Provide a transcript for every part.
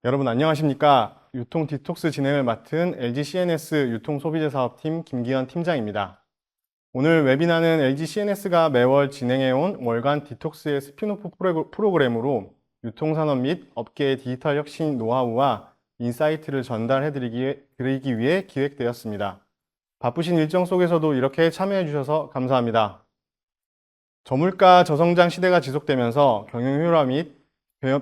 여러분 안녕하십니까? 유통 디톡스 진행을 맡은 LG CNS 유통소비재사업팀 김기현 팀장입니다. 오늘 웨비나는 LG CNS가 매월 진행해온 월간 디톡스의 스핀오프 프로그램으로 유통산업 및 업계의 디지털 혁신 노하우와 인사이트를 전달해드리기 위해 기획되었습니다. 바쁘신 일정 속에서도 이렇게 참여해 주셔서 감사합니다. 저물가 저성장 시대가 지속되면서 경영 효율화 및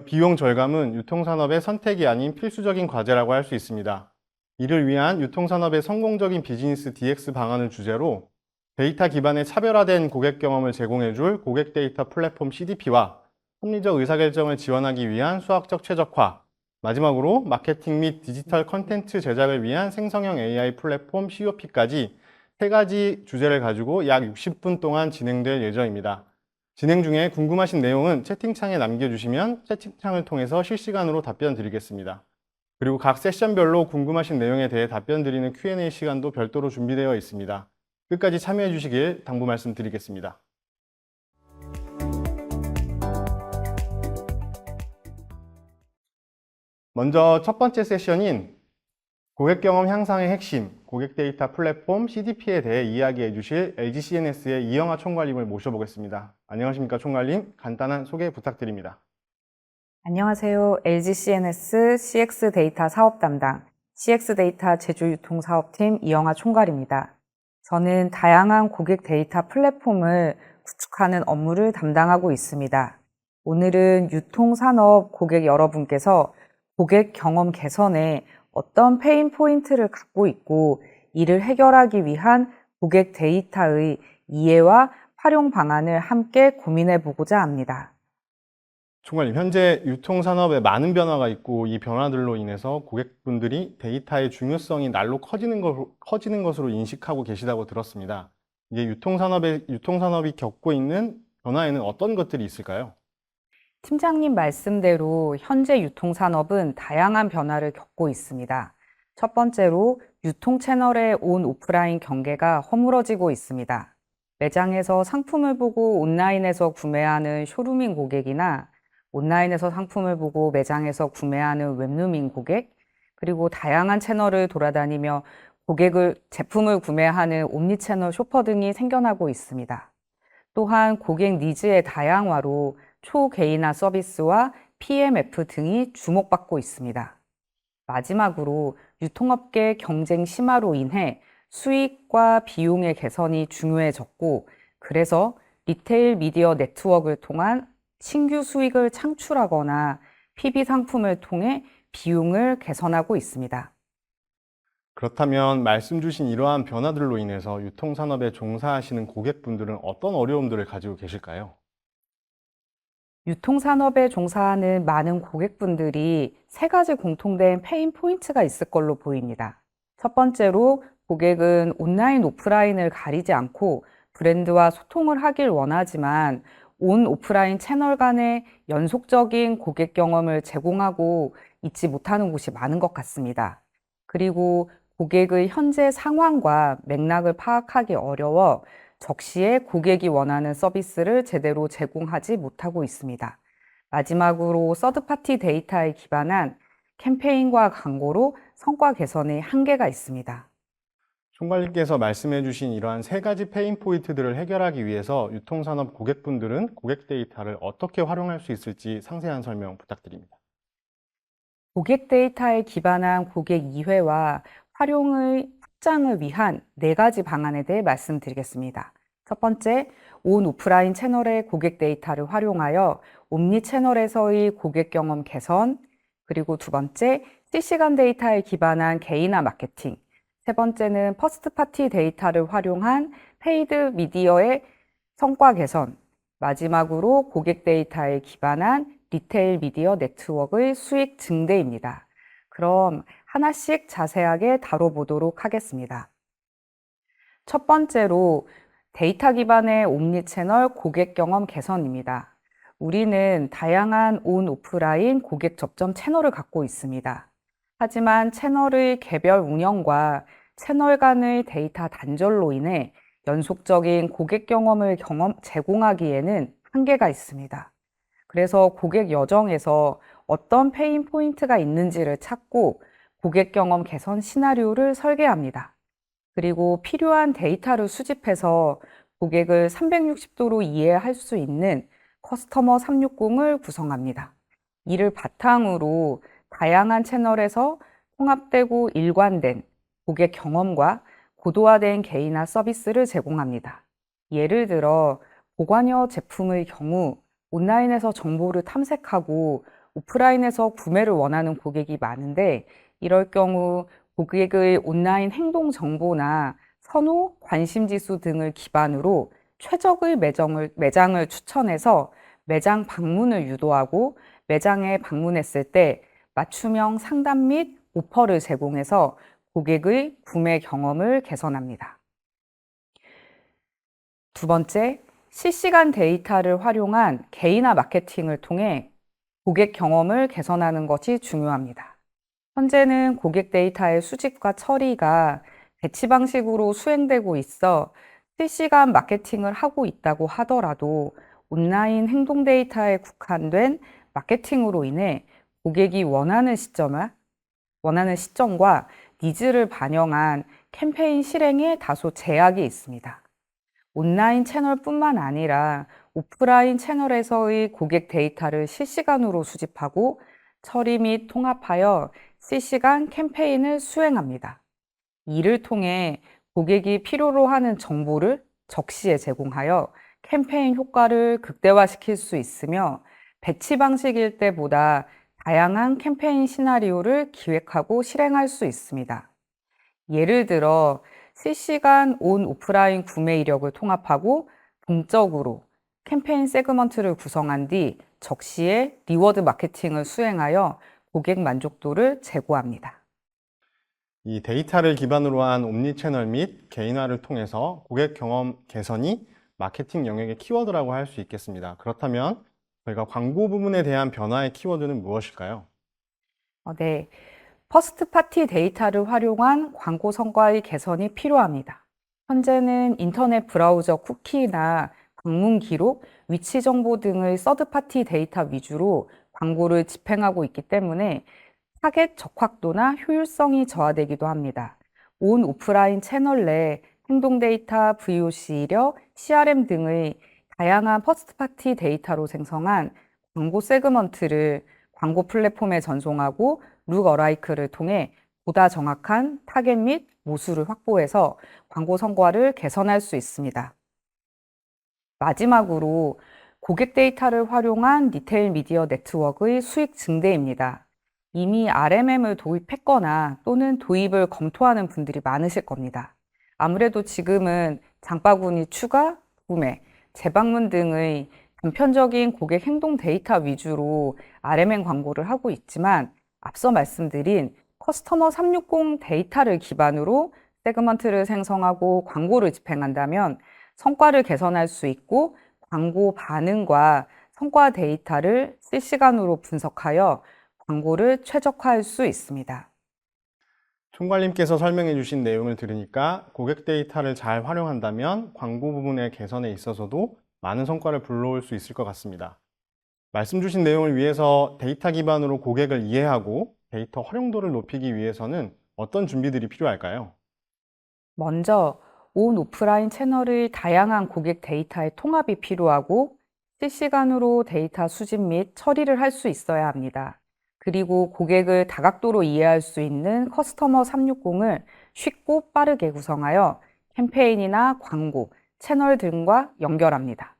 비용 절감은 유통산업의 선택이 아닌 필수적인 과제라고 할 수 있습니다. 이를 위한 유통산업의 성공적인 비즈니스 DX 방안을 주제로 데이터 기반의 차별화된 고객 경험을 제공해줄 고객 데이터 플랫폼 CDP와 합리적 의사결정을 지원하기 위한 수학적 최적화, 마지막으로 마케팅 및 디지털 컨텐츠 제작을 위한 생성형 AI 플랫폼 COP까지 세 가지 주제를 가지고 약 60분 동안 진행될 예정입니다. 진행 중에 궁금하신 내용은 채팅창에 남겨주시면 채팅창을 통해서 실시간으로 답변 드리겠습니다. 그리고 각 세션별로 궁금하신 내용에 대해 답변 드리는 Q&A 시간도 별도로 준비되어 있습니다. 끝까지 참여해 주시길 당부 말씀드리겠습니다. 먼저 첫 번째 세션인 고객 경험 향상의 핵심, 고객 데이터 플랫폼 CDP에 대해 이야기해 주실 LG CNS의 이영하 총괄님을 모셔보겠습니다. 안녕하십니까 총괄님, 간단한 소개 부탁드립니다. 안녕하세요. LG CNS CX 데이터 사업 담당, CX 데이터 제조 유통 사업팀 이영하 총괄입니다. 저는 다양한 고객 데이터 플랫폼을 구축하는 업무를 담당하고 있습니다. 오늘은 유통산업 고객 여러분께서 고객 경험 개선에 어떤 페인 포인트를 갖고 있고 이를 해결하기 위한 고객 데이터의 이해와 활용 방안을 함께 고민해 보고자 합니다. 총괄님, 현재 유통산업에 많은 변화가 있고 이 변화들로 인해서 고객분들이 데이터의 중요성이 날로 커지는 것으로 인식하고 계시다고 들었습니다. 이게 유통산업이 겪고 있는 변화에는 어떤 것들이 있을까요? 팀장님 말씀대로 현재 유통산업은 다양한 변화를 겪고 있습니다. 첫 번째로 유통 채널의 온 오프라인 경계가 허물어지고 있습니다. 매장에서 상품을 보고 온라인에서 구매하는 쇼룸인 고객이나 온라인에서 상품을 보고 매장에서 구매하는 웹룸인 고객, 그리고 다양한 채널을 돌아다니며 제품을 구매하는 옴니채널 쇼퍼 등이 생겨나고 있습니다. 또한 고객 니즈의 다양화로 초개인화 서비스와 PMF 등이 주목받고 있습니다. 마지막으로 유통업계 경쟁 심화로 인해 수익과 비용의 개선이 중요해졌고, 그래서 리테일 미디어 네트워크를 통한 신규 수익을 창출하거나 PB 상품을 통해 비용을 개선하고 있습니다. 그렇다면 말씀 주신 이러한 변화들로 인해서 유통산업에 종사하시는 고객분들은 어떤 어려움들을 가지고 계실까요? 유통산업에 종사하는 많은 고객분들이 세 가지 공통된 페인 포인트가 있을 걸로 보입니다. 첫 번째로 고객은 온라인, 오프라인을 가리지 않고 브랜드와 소통을 하길 원하지만 온 오프라인 채널 간의 연속적인 고객 경험을 제공하고 있지 못하는 곳이 많은 것 같습니다. 그리고 고객의 현재 상황과 맥락을 파악하기 어려워 적시에 고객이 원하는 서비스를 제대로 제공하지 못하고 있습니다. 마지막으로 서드파티 데이터에 기반한 캠페인과 광고로 성과 개선의 한계가 있습니다. 총괄님께서 말씀해 주신 이러한 세 가지 페인 포인트들을 해결하기 위해서 유통산업 고객분들은 고객 데이터를 어떻게 활용할 수 있을지 상세한 설명 부탁드립니다. 고객 데이터에 기반한 고객 이해와 활용의 확장을 위한 네 가지 방안에 대해 말씀드리겠습니다. 첫 번째, 온 오프라인 채널의 고객 데이터를 활용하여 옴니 채널에서의 고객 경험 개선, 그리고 두 번째, 실시간 데이터에 기반한 개인화 마케팅, 세 번째는 퍼스트 파티 데이터를 활용한 페이드 미디어의 성과 개선, 마지막으로 고객 데이터에 기반한 리테일 미디어 네트워크의 수익 증대입니다. 그럼 하나씩 자세하게 다뤄보도록 하겠습니다. 첫 번째로 데이터 기반의 옴니채널 고객 경험 개선입니다. 우리는 다양한 온 오프라인 고객 접점 채널을 갖고 있습니다. 하지만 채널의 개별 운영과 채널 간의 데이터 단절로 인해 연속적인 고객 경험을 제공하기에는 한계가 있습니다. 그래서 고객 여정에서 어떤 페인 포인트가 있는지를 찾고 고객 경험 개선 시나리오를 설계합니다. 그리고 필요한 데이터를 수집해서 고객을 360도로 이해할 수 있는 커스터머 360을 구성합니다. 이를 바탕으로 다양한 채널에서 통합되고 일관된 고객 경험과 고도화된 개인화 서비스를 제공합니다. 예를 들어 보관여 제품의 경우 온라인에서 정보를 탐색하고 오프라인에서 구매를 원하는 고객이 많은데, 이럴 경우 고객의 온라인 행동 정보나 선호, 관심 지수 등을 기반으로 최적의 매장을 추천해서 매장 방문을 유도하고, 매장에 방문했을 때 맞춤형 상담 및 오퍼를 제공해서 고객의 구매 경험을 개선합니다. 두 번째, 실시간 데이터를 활용한 개인화 마케팅을 통해 고객 경험을 개선하는 것이 중요합니다. 현재는 고객 데이터의 수집과 처리가 배치 방식으로 수행되고 있어 실시간 마케팅을 하고 있다고 하더라도 온라인 행동 데이터에 국한된 마케팅으로 인해 고객이 원하는 시점과 니즈를 반영한 캠페인 실행에 다소 제약이 있습니다. 온라인 채널뿐만 아니라 오프라인 채널에서의 고객 데이터를 실시간으로 수집하고 처리 및 통합하여 실시간 캠페인을 수행합니다. 이를 통해 고객이 필요로 하는 정보를 적시에 제공하여 캠페인 효과를 극대화시킬 수 있으며, 배치 방식일 때보다 다양한 캠페인 시나리오를 기획하고 실행할 수 있습니다. 예를 들어 실시간 온 오프라인 구매 이력을 통합하고 동적으로 캠페인 세그먼트를 구성한 뒤 적시에 리워드 마케팅을 수행하여 고객 만족도를 제고합니다. 이 데이터를 기반으로 한 옴니채널 및 개인화를 통해서 고객 경험 개선이 마케팅 영역의 키워드라고 할 수 있겠습니다. 그렇다면 저희가 광고 부분에 대한 변화의 키워드는 무엇일까요? 네. 퍼스트 파티 데이터를 활용한 광고 성과의 개선이 필요합니다. 현재는 인터넷 브라우저 쿠키나 방문 기록, 위치 정보 등의 서드 파티 데이터 위주로 광고를 집행하고 있기 때문에 타겟 적확도나 효율성이 저하되기도 합니다. 온 오프라인 채널 내 행동 데이터, VOC 이력, CRM 등의 다양한 퍼스트 파티 데이터로 생성한 광고 세그먼트를 광고 플랫폼에 전송하고 룩어라이크를 통해 보다 정확한 타겟 및 모수를 확보해서 광고 성과를 개선할 수 있습니다. 마지막으로 고객 데이터를 활용한 리테일 미디어 네트워크의 수익 증대입니다. 이미 RMM을 도입했거나 또는 도입을 검토하는 분들이 많으실 겁니다. 아무래도 지금은 장바구니 추가, 구매, 재방문 등의 단편적인 고객 행동 데이터 위주로 RMM 광고를 하고 있지만, 앞서 말씀드린 커스터머 360 데이터를 기반으로 세그먼트를 생성하고 광고를 집행한다면 성과를 개선할 수 있고, 광고 반응과 성과 데이터를 실시간으로 분석하여 광고를 최적화할 수 있습니다. 총괄님께서 설명해 주신 내용을 들으니까 고객 데이터를 잘 활용한다면 광고 부분의 개선에 있어서도 많은 성과를 불러올 수 있을 것 같습니다. 말씀 주신 내용을 위해서 데이터 기반으로 고객을 이해하고 데이터 활용도를 높이기 위해서는 어떤 준비들이 필요할까요? 먼저 온 오프라인 채널의 다양한 고객 데이터의 통합이 필요하고, 실시간으로 데이터 수집 및 처리를 할 수 있어야 합니다. 그리고 고객을 다각도로 이해할 수 있는 커스터머 360을 쉽고 빠르게 구성하여 캠페인이나 광고, 채널 등과 연결합니다.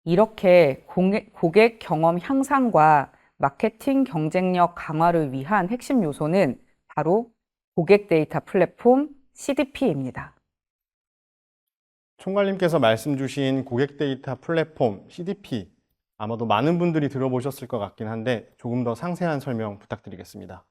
이렇게 고객 경험 향상과 마케팅 경쟁력 강화를 위한 핵심 요소는 바로 고객 데이터 플랫폼 CDP입니다. 총괄님께서 말씀 주신 고객 데이터 플랫폼 CDP, 아마도 많은 분들이 들어보셨을 것 같긴 한데 조금 더 상세한 설명 부탁드리겠습니다.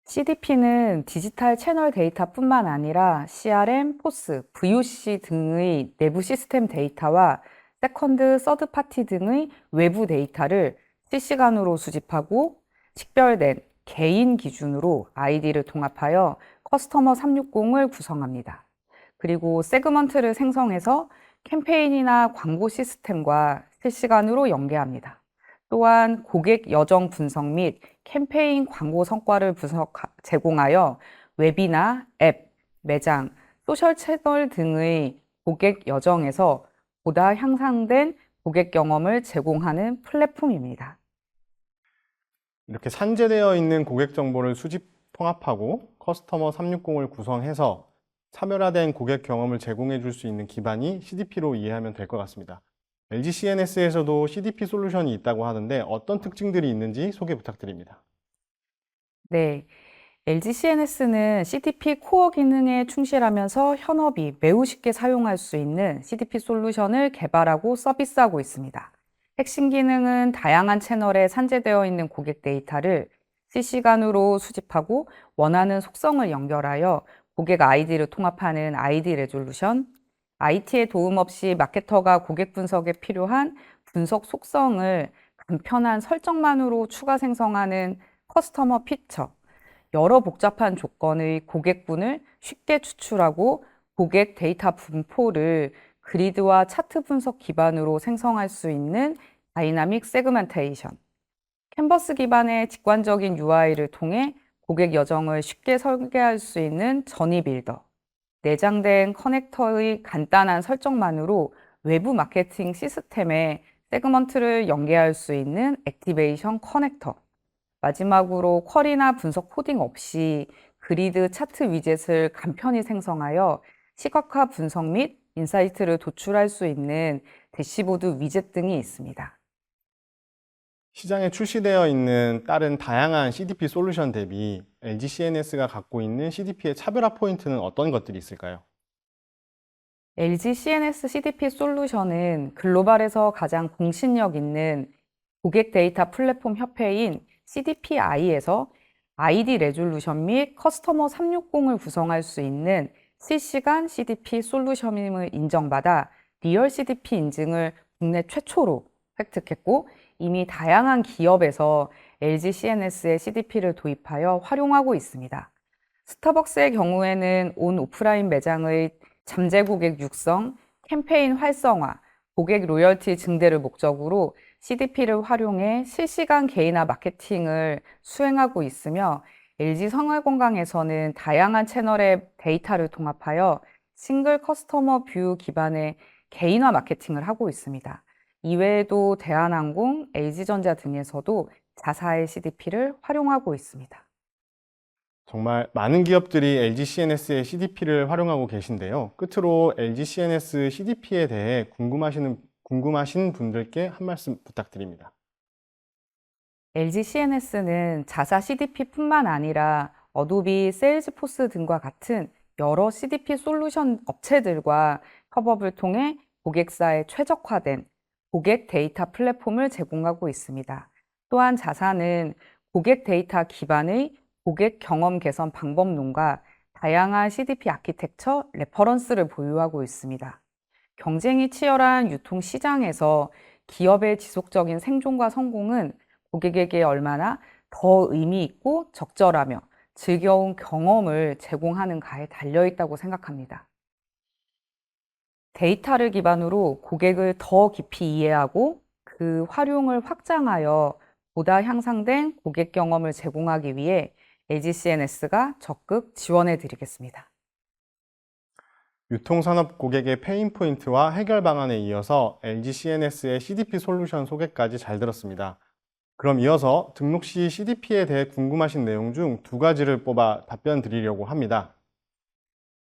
CDP는 디지털 채널 데이터뿐만 아니라 CRM, 포스, VOC 등의 내부 시스템 데이터와 세컨드, 서드 파티 등의 외부 데이터를 실시간으로 수집하고, 식별된 개인 기준으로 아이디를 통합하여 커스터머 360을 구성합니다. 그리고 세그먼트를 생성해서 캠페인이나 광고 시스템과 실시간으로 연계합니다. 또한 고객 여정 분석 및 캠페인 광고 성과를 제공하여 웹이나 앱, 매장, 소셜 채널 등의 고객 여정에서 보다 향상된 고객 경험을 제공하는 플랫폼입니다. 이렇게 산재되어 있는 고객 정보를 수집 통합하고 커스터머 360을 구성해서 차별화된 고객 경험을 제공해 줄 수 있는 기반이 CDP로 이해하면 될 것 같습니다. LG CNS에서도 CDP 솔루션이 있다고 하는데 어떤 특징들이 있는지 소개 부탁드립니다. 네, LG CNS는 CDP 코어 기능에 충실하면서 현업이 매우 쉽게 사용할 수 있는 CDP 솔루션을 개발하고 서비스하고 있습니다. 핵심 기능은 다양한 채널에 산재되어 있는 고객 데이터를 실시간으로 수집하고 원하는 속성을 연결하여 고객 아이디를 통합하는 아이디 레졸루션, IT의 도움 없이 마케터가 고객 분석에 필요한 분석 속성을 간편한 설정만으로 추가 생성하는 커스터머 피처, 여러 복잡한 조건의 고객군을 쉽게 추출하고 고객 데이터 분포를 그리드와 차트 분석 기반으로 생성할 수 있는 다이나믹 세그멘테이션, 캔버스 기반의 직관적인 UI를 통해 고객 여정을 쉽게 설계할 수 있는 저니 빌더, 내장된 커넥터의 간단한 설정만으로 외부 마케팅 시스템에 세그먼트를 연계할 수 있는 액티베이션 커넥터, 마지막으로 쿼리나 분석 코딩 없이 그리드 차트 위젯을 간편히 생성하여 시각화 분석 및 인사이트를 도출할 수 있는 대시보드 위젯 등이 있습니다. 시장에 출시되어 있는 다른 다양한 CDP 솔루션 대비 LG CNS가 갖고 있는 CDP의 차별화 포인트는 어떤 것들이 있을까요? LG CNS CDP 솔루션은 글로벌에서 가장 공신력 있는 고객 데이터 플랫폼 협회인 CDPI에서 아이디 레졸루션 및 커스터머 360을 구성할 수 있는 실시간 CDP 솔루션임을 인정받아 리얼 CDP 인증을 국내 최초로 획득했고 이미 다양한 기업에서 LG CNS의 CDP를 도입하여 활용하고 있습니다. 스타벅스의 경우에는 온 오프라인 매장의 잠재 고객 육성, 캠페인 활성화, 고객 로열티 증대를 목적으로 CDP를 활용해 실시간 개인화 마케팅을 수행하고 있으며 LG 생활건강에서는 다양한 채널의 데이터를 통합하여 싱글 커스터머 뷰 기반의 개인화 마케팅을 하고 있습니다. 이외에도 대한항공, LG전자 등에서도 자사의 CDP를 활용하고 있습니다. 정말 많은 기업들이 LG CNS의 CDP를 활용하고 계신데요. 끝으로 LG CNS CDP에 대해 궁금하신 분들께 한 말씀 부탁드립니다. LG CNS는 자사 CDP뿐만 아니라 어도비, 세일즈포스 등과 같은 여러 CDP 솔루션 업체들과 협업을 통해 고객사에 최적화된 고객 데이터 플랫폼을 제공하고 있습니다. 또한 자사는 고객 데이터 기반의 고객 경험 개선 방법론과 다양한 CDP 아키텍처 레퍼런스를 보유하고 있습니다. 경쟁이 치열한 유통 시장에서 기업의 지속적인 생존과 성공은 고객에게 얼마나 더 의미 있고 적절하며 즐거운 경험을 제공하는가에 달려 있다고 생각합니다. 데이터를 기반으로 고객을 더 깊이 이해하고 그 활용을 확장하여 보다 향상된 고객 경험을 제공하기 위해 LG CNS가 적극 지원해 드리겠습니다. 유통산업 고객의 페인 포인트와 해결 방안에 이어서 LG CNS의 CDP 솔루션 소개까지 잘 들었습니다. 그럼 이어서 등록 시 CDP에 대해 궁금하신 내용 중 두 가지를 뽑아 답변 드리려고 합니다.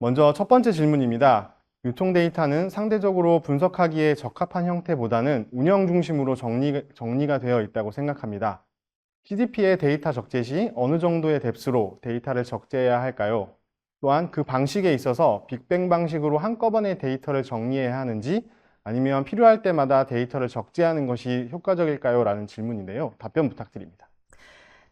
먼저 첫 번째 질문입니다. 유통 데이터는 상대적으로 분석하기에 적합한 형태보다는 운영 중심으로 정리가 되어 있다고 생각합니다. CDP의 데이터 적재 시 어느 정도의 뎁스로 데이터를 적재해야 할까요? 또한 그 방식에 있어서 빅뱅 방식으로 한꺼번에 데이터를 정리해야 하는지 아니면 필요할 때마다 데이터를 적재하는 것이 효과적일까요? 라는 질문인데요. 답변 부탁드립니다.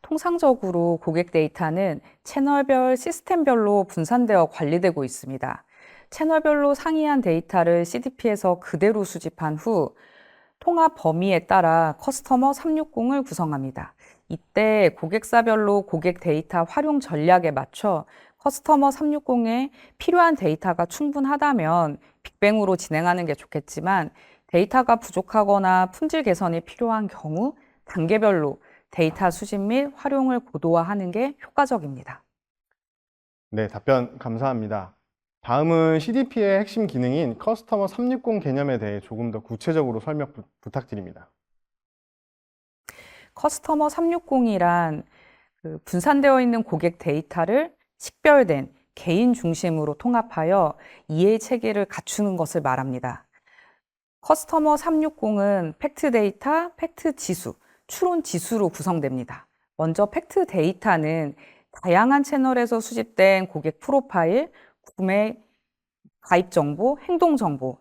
통상적으로 고객 데이터는 채널별, 시스템별로 분산되어 관리되고 있습니다. 채널별로 상이한 데이터를 CDP에서 그대로 수집한 후 통합 범위에 따라 커스터머 360을 구성합니다. 이때 고객사별로 고객 데이터 활용 전략에 맞춰 커스터머 360에 필요한 데이터가 충분하다면 빅뱅으로 진행하는 게 좋겠지만 데이터가 부족하거나 품질 개선이 필요한 경우 단계별로 데이터 수집 및 활용을 고도화하는 게 효과적입니다. 네, 답변 감사합니다. 다음은 CDP의 핵심 기능인 커스터머 360 개념에 대해 조금 더 구체적으로 설명 부탁드립니다. 커스터머 360이란 분산되어 있는 고객 데이터를 식별된 개인 중심으로 통합하여 이해 체계를 갖추는 것을 말합니다. 커스터머 360은 팩트 데이터, 팩트 지수, 추론 지수로 구성됩니다. 먼저 팩트 데이터는 다양한 채널에서 수집된 고객 프로파일, 구매, 가입 정보, 행동 정보,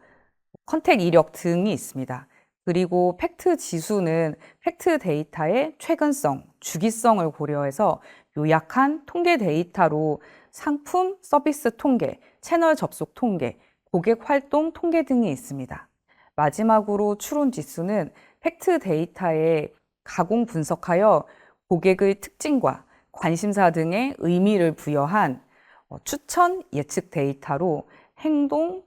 컨택 이력 등이 있습니다. 그리고 팩트 지수는 팩트 데이터의 최근성, 주기성을 고려해서 요약한 통계 데이터로 상품, 서비스 통계, 채널 접속 통계, 고객 활동 통계 등이 있습니다. 마지막으로 추론 지수는 팩트 데이터에 가공 분석하여 고객의 특징과 관심사 등의 의미를 부여한 추천 예측 데이터로 행동,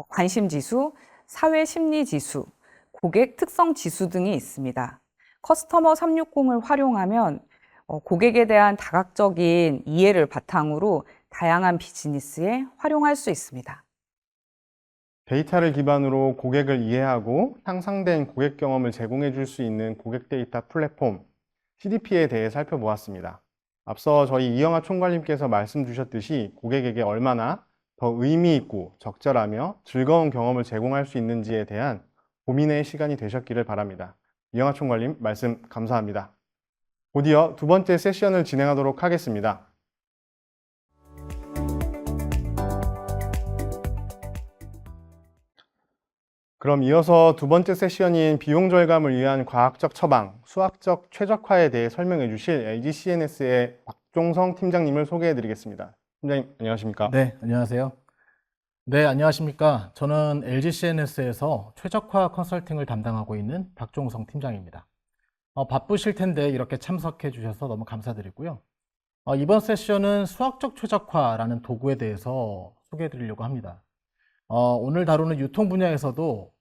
관심 지수, 사회 심리 지수, 고객 특성 지수 등이 있습니다. 커스터머 360을 활용하면 고객에 대한 다각적인 이해를 바탕으로 다양한 비즈니스에 활용할 수 있습니다. 데이터를 기반으로 고객을 이해하고 향상된 고객 경험을 제공해 줄 수 있는 고객 데이터 플랫폼 CDP에 대해 살펴보았습니다. 앞서 저희 이영하 총괄님께서 말씀 주셨듯이 고객에게 얼마나 더 의미 있고 적절하며 즐거운 경험을 제공할 수 있는지에 대한 고민의 시간이 되셨기를 바랍니다. 이영하 총괄님 말씀 감사합니다. 곧이어 두 번째 세션을 진행하도록 하겠습니다. 그럼 이어서 두 번째 세션인 비용 절감을 위한 과학적 처방, 수학적 최적화에 대해 설명해 주실 LG CNS의 박종성 팀장님을 소개해 드리겠습니다. 팀장님, 안녕하십니까? 네, 안녕하세요. 네, 안녕하십니까. 저는 LG CNS에서 최적화 컨설팅을 담당하고 있는 박종성 팀장입니다. 바쁘실 텐데 이렇게 참석해 주셔서 너무 감사드리고요. 이번 세션은 수학적 최적화라는 도구에 대해서 소개해 드리려고 합니다. 오늘 다루는 유통 분야에서도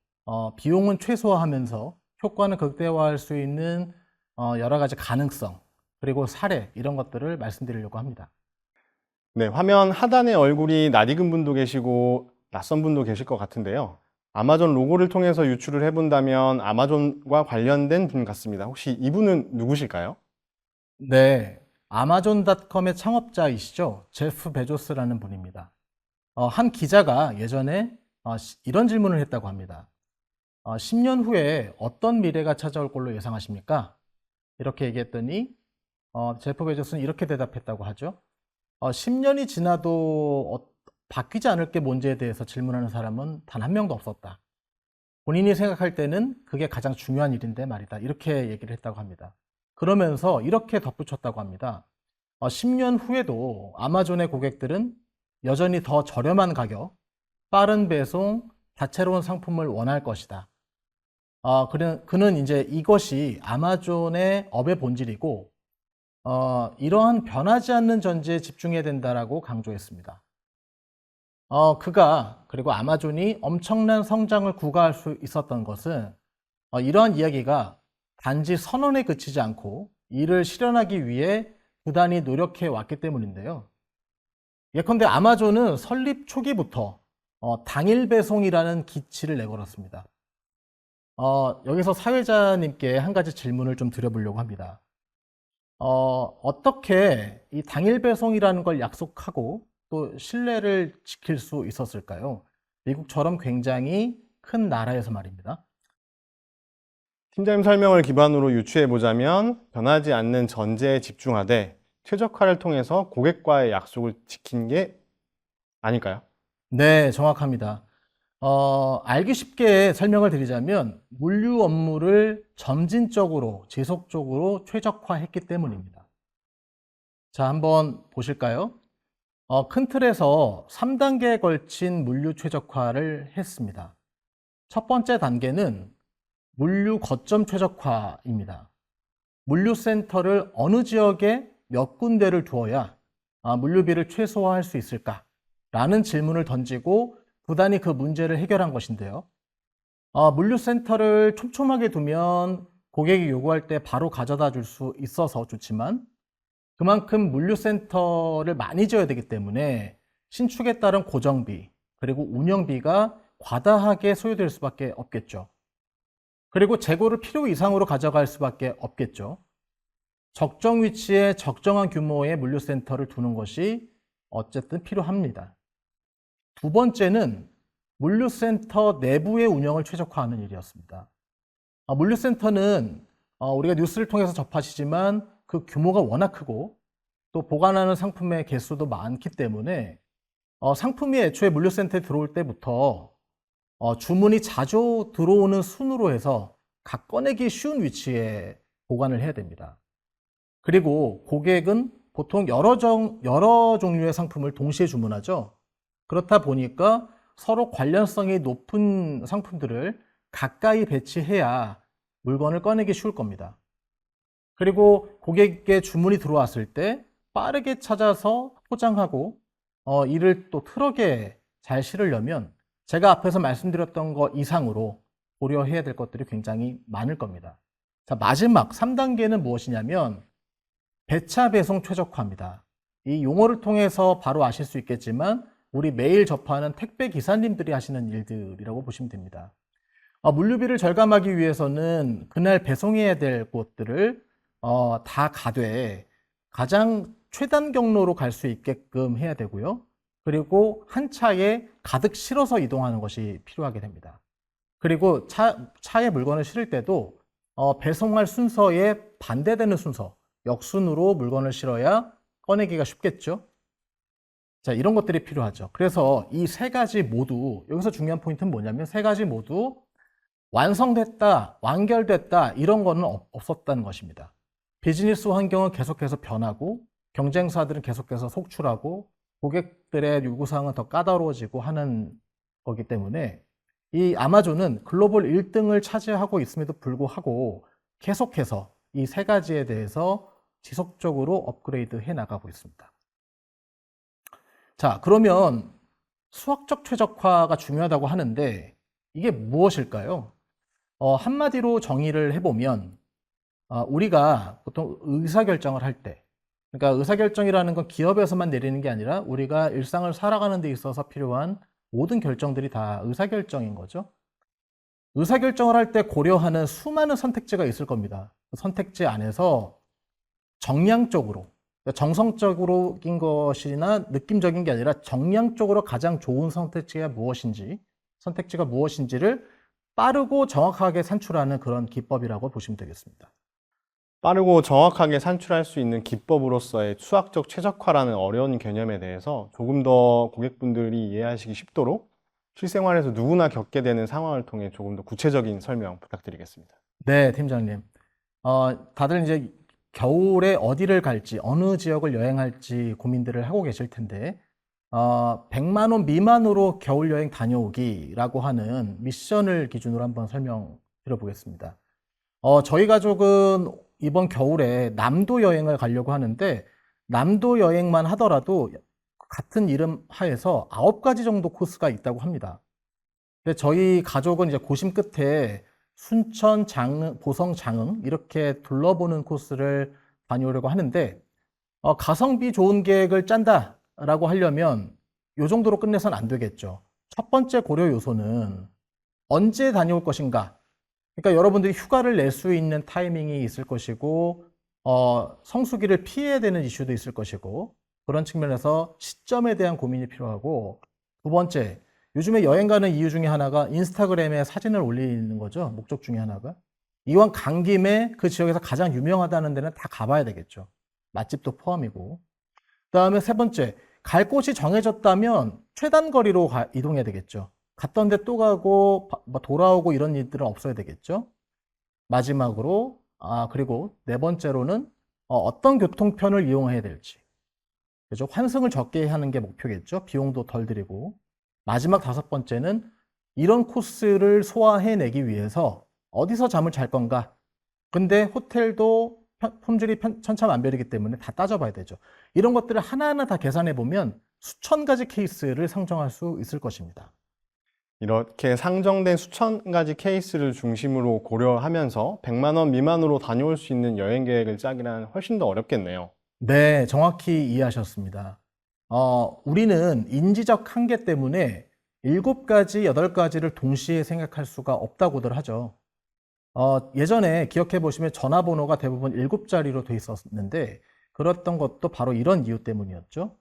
비용은 최소화하면서 효과는 극대화할 수 있는 여러 가지 가능성, 그리고 사례 이런 것들을 말씀드리려고 합니다. 네, 화면 하단에 얼굴이 낯익은 분도 계시고 낯선 분도 계실 것 같은데요. 아마존 로고를 통해서 유출을 해본다면 아마존과 관련된 분 같습니다. 혹시 이분은 누구실까요? 네, 아마존닷컴의 창업자이시죠. 제프 베조스라는 분입니다. 한 기자가 예전에 이런 질문을 했다고 합니다. 10년 후에 어떤 미래가 찾아올 걸로 예상하십니까? 이렇게 얘기했더니 제프 베조스는 이렇게 대답했다고 하죠. 10년이 지나도 바뀌지 않을 게 뭔지에 대해서 질문하는 사람은 단 한 명도 없었다. 본인이 생각할 때는 그게 가장 중요한 일인데 말이다. 이렇게 얘기를 했다고 합니다. 그러면서 이렇게 덧붙였다고 합니다. 10년 후에도 아마존의 고객들은 여전히 더 저렴한 가격, 빠른 배송, 다채로운 상품을 원할 것이다. 그는 이제 이것이 아마존의 업의 본질이고, 이러한 변하지 않는 전제에 집중해야 된다라고 강조했습니다. 그리고 아마존이 엄청난 성장을 구가할 수 있었던 것은 이러한 이야기가 단지 선언에 그치지 않고 이를 실현하기 위해 부단히 노력해 왔기 때문인데요. 예컨대 아마존은 설립 초기부터 당일 배송이라는 기치를 내걸었습니다. 여기서 사회자님께 한 가지 질문을 좀 드려보려고 합니다. 어떻게 이 당일 배송이라는 걸 약속하고 또 신뢰를 지킬 수 있었을까요? 미국처럼 굉장히 큰 나라에서 말입니다. 팀장님 설명을 기반으로 유추해 보자면 변하지 않는 전제에 집중하되 최적화를 통해서 고객과의 약속을 지킨 게 아닐까요? 네, 정확합니다. 알기 쉽게 설명을 드리자면 물류 업무를 점진적으로 지속적으로 최적화했기 때문입니다. 자, 한번 보실까요? 큰 틀에서 3단계에 걸친 물류 최적화를 했습니다. 첫 번째 단계는 물류 거점 최적화입니다. 물류센터를 어느 지역에 몇 군데를 두어야 물류비를 최소화할 수 있을까? 라는 질문을 던지고 부단히 그 문제를 해결한 것인데요. 물류센터를 촘촘하게 두면 고객이 요구할 때 바로 가져다 줄 수 있어서 좋지만 그만큼 물류센터를 많이 지어야 되기 때문에 신축에 따른 고정비 그리고 운영비가 과다하게 소요될 수밖에 없겠죠. 그리고 재고를 필요 이상으로 가져갈 수밖에 없겠죠. 적정 위치에 적정한 규모의 물류센터를 두는 것이 어쨌든 필요합니다. 두 번째는 물류센터 내부의 운영을 최적화하는 일이었습니다. 물류센터는 우리가 뉴스를 통해서 접하시지만 그 규모가 워낙 크고 또 보관하는 상품의 개수도 많기 때문에 상품이 애초에 물류센터에 들어올 때부터 주문이 자주 들어오는 순으로 해서 각 꺼내기 쉬운 위치에 보관을 해야 됩니다. 그리고 고객은 보통 여러 종류의 상품을 동시에 주문하죠. 그렇다 보니까 서로 관련성이 높은 상품들을 가까이 배치해야 물건을 꺼내기 쉬울 겁니다. 그리고 고객에게 주문이 들어왔을 때 빠르게 찾아서 포장하고 이를 또 트럭에 잘 실으려면 제가 앞에서 말씀드렸던 것 이상으로 고려해야 될 것들이 굉장히 많을 겁니다. 자, 마지막 3단계는 무엇이냐면 배차 배송 최적화입니다. 이 용어를 통해서 바로 아실 수 있겠지만 우리 매일 접하는 택배 기사님들이 하시는 일들이라고 보시면 됩니다. 물류비를 절감하기 위해서는 그날 배송해야 될 곳들을 다 가되 가장 최단 경로로 갈 수 있게끔 해야 되고요. 그리고 한 차에 가득 실어서 이동하는 것이 필요하게 됩니다. 그리고 차에 물건을 실을 때도 배송할 순서에 반대되는 순서, 역순으로 물건을 실어야 꺼내기가 쉽겠죠. 자, 이런 것들이 필요하죠. 그래서 이 세 가지 모두, 여기서 중요한 포인트는 뭐냐면 세 가지 모두 완성됐다, 완결됐다 이런 거는 없었다는 것입니다. 비즈니스 환경은 계속해서 변하고 경쟁사들은 계속해서 속출하고 고객들의 요구사항은 더 까다로워지고 하는 거기 때문에 이 아마존은 글로벌 1등을 차지하고 있음에도 불구하고 계속해서 이 세 가지에 대해서 지속적으로 업그레이드 해 나가고 있습니다. 자, 그러면 수학적 최적화가 중요하다고 하는데 이게 무엇일까요? 한마디로 정의를 해보면 우리가 보통 의사결정을 할 때, 그러니까 의사결정이라는 건 기업에서만 내리는 게 아니라 우리가 일상을 살아가는 데 있어서 필요한 모든 결정들이 다 의사결정인 거죠. 의사결정을 할 때 고려하는 수많은 선택지가 있을 겁니다. 그 선택지 안에서 정량적으로, 그러니까 정성적으로인 것이나 느낌적인 게 아니라 정량적으로 가장 좋은 선택지가 무엇인지를 빠르고 정확하게 산출하는 그런 기법이라고 보시면 되겠습니다. 빠르고 정확하게 산출할 수 있는 기법으로서의 수학적 최적화라는 어려운 개념에 대해서 조금 더 고객분들이 이해하시기 쉽도록 실생활에서 누구나 겪게 되는 상황을 통해 조금 더 구체적인 설명 부탁드리겠습니다. 네, 팀장님. 다들 이제 겨울에 어디를 갈지, 어느 지역을 여행할지 고민들을 하고 계실 텐데, 100만 원 미만으로 겨울 여행 다녀오기라고 하는 미션을 기준으로 한번 설명드려 보겠습니다. 저희 가족은 이번 겨울에 남도 여행을 가려고 하는데, 남도 여행만 하더라도 같은 이름 하에서 9가지 정도 코스가 있다고 합니다. 근데 저희 가족은 이제 고심 끝에 순천, 장흥, 보성, 장흥 이렇게 둘러보는 코스를 다녀오려고 하는데 가성비 좋은 계획을 짠다라고 하려면 이 정도로 끝내선 안 되겠죠. 첫 번째 고려 요소는 언제 다녀올 것인가. 그러니까 여러분들이 휴가를 낼 수 있는 타이밍이 있을 것이고 성수기를 피해야 되는 이슈도 있을 것이고 그런 측면에서 시점에 대한 고민이 필요하고 두 번째, 요즘에 여행 가는 이유 중에 하나가 인스타그램에 사진을 올리는 거죠. 목적 중에 하나가. 이왕 간 김에 그 지역에서 가장 유명하다는 데는 다 가봐야 되겠죠. 맛집도 포함이고. 그 다음에 세 번째, 갈 곳이 정해졌다면 최단 거리로 이동해야 되겠죠. 갔던 데 또 가고 돌아오고 이런 일들은 없어야 되겠죠. 마지막으로, 그리고 네 번째로는 어떤 교통편을 이용해야 될지. 그죠? 환승을 적게 하는 게 목표겠죠. 비용도 덜 들이고. 마지막 다섯 번째는 이런 코스를 소화해내기 위해서 어디서 잠을 잘 건가? 근데 호텔도 품질이 천차만별이기 때문에 다 따져봐야 되죠. 이런 것들을 하나하나 다 계산해 보면 수천 가지 케이스를 상정할 수 있을 것입니다. 이렇게 상정된 수천 가지 케이스를 중심으로 고려하면서 100만 원 미만으로 다녀올 수 있는 여행 계획을 짜기란 훨씬 더 어렵겠네요. 네, 정확히 이해하셨습니다. 우리는 인지적 한계 때문에 7가지, 8가지를 동시에 생각할 수가 없다고들 하죠. 예전에 기억해 보시면 전화번호가 대부분 7자리로 돼 있었는데, 그랬던 것도 바로 이런 이유 때문이었죠.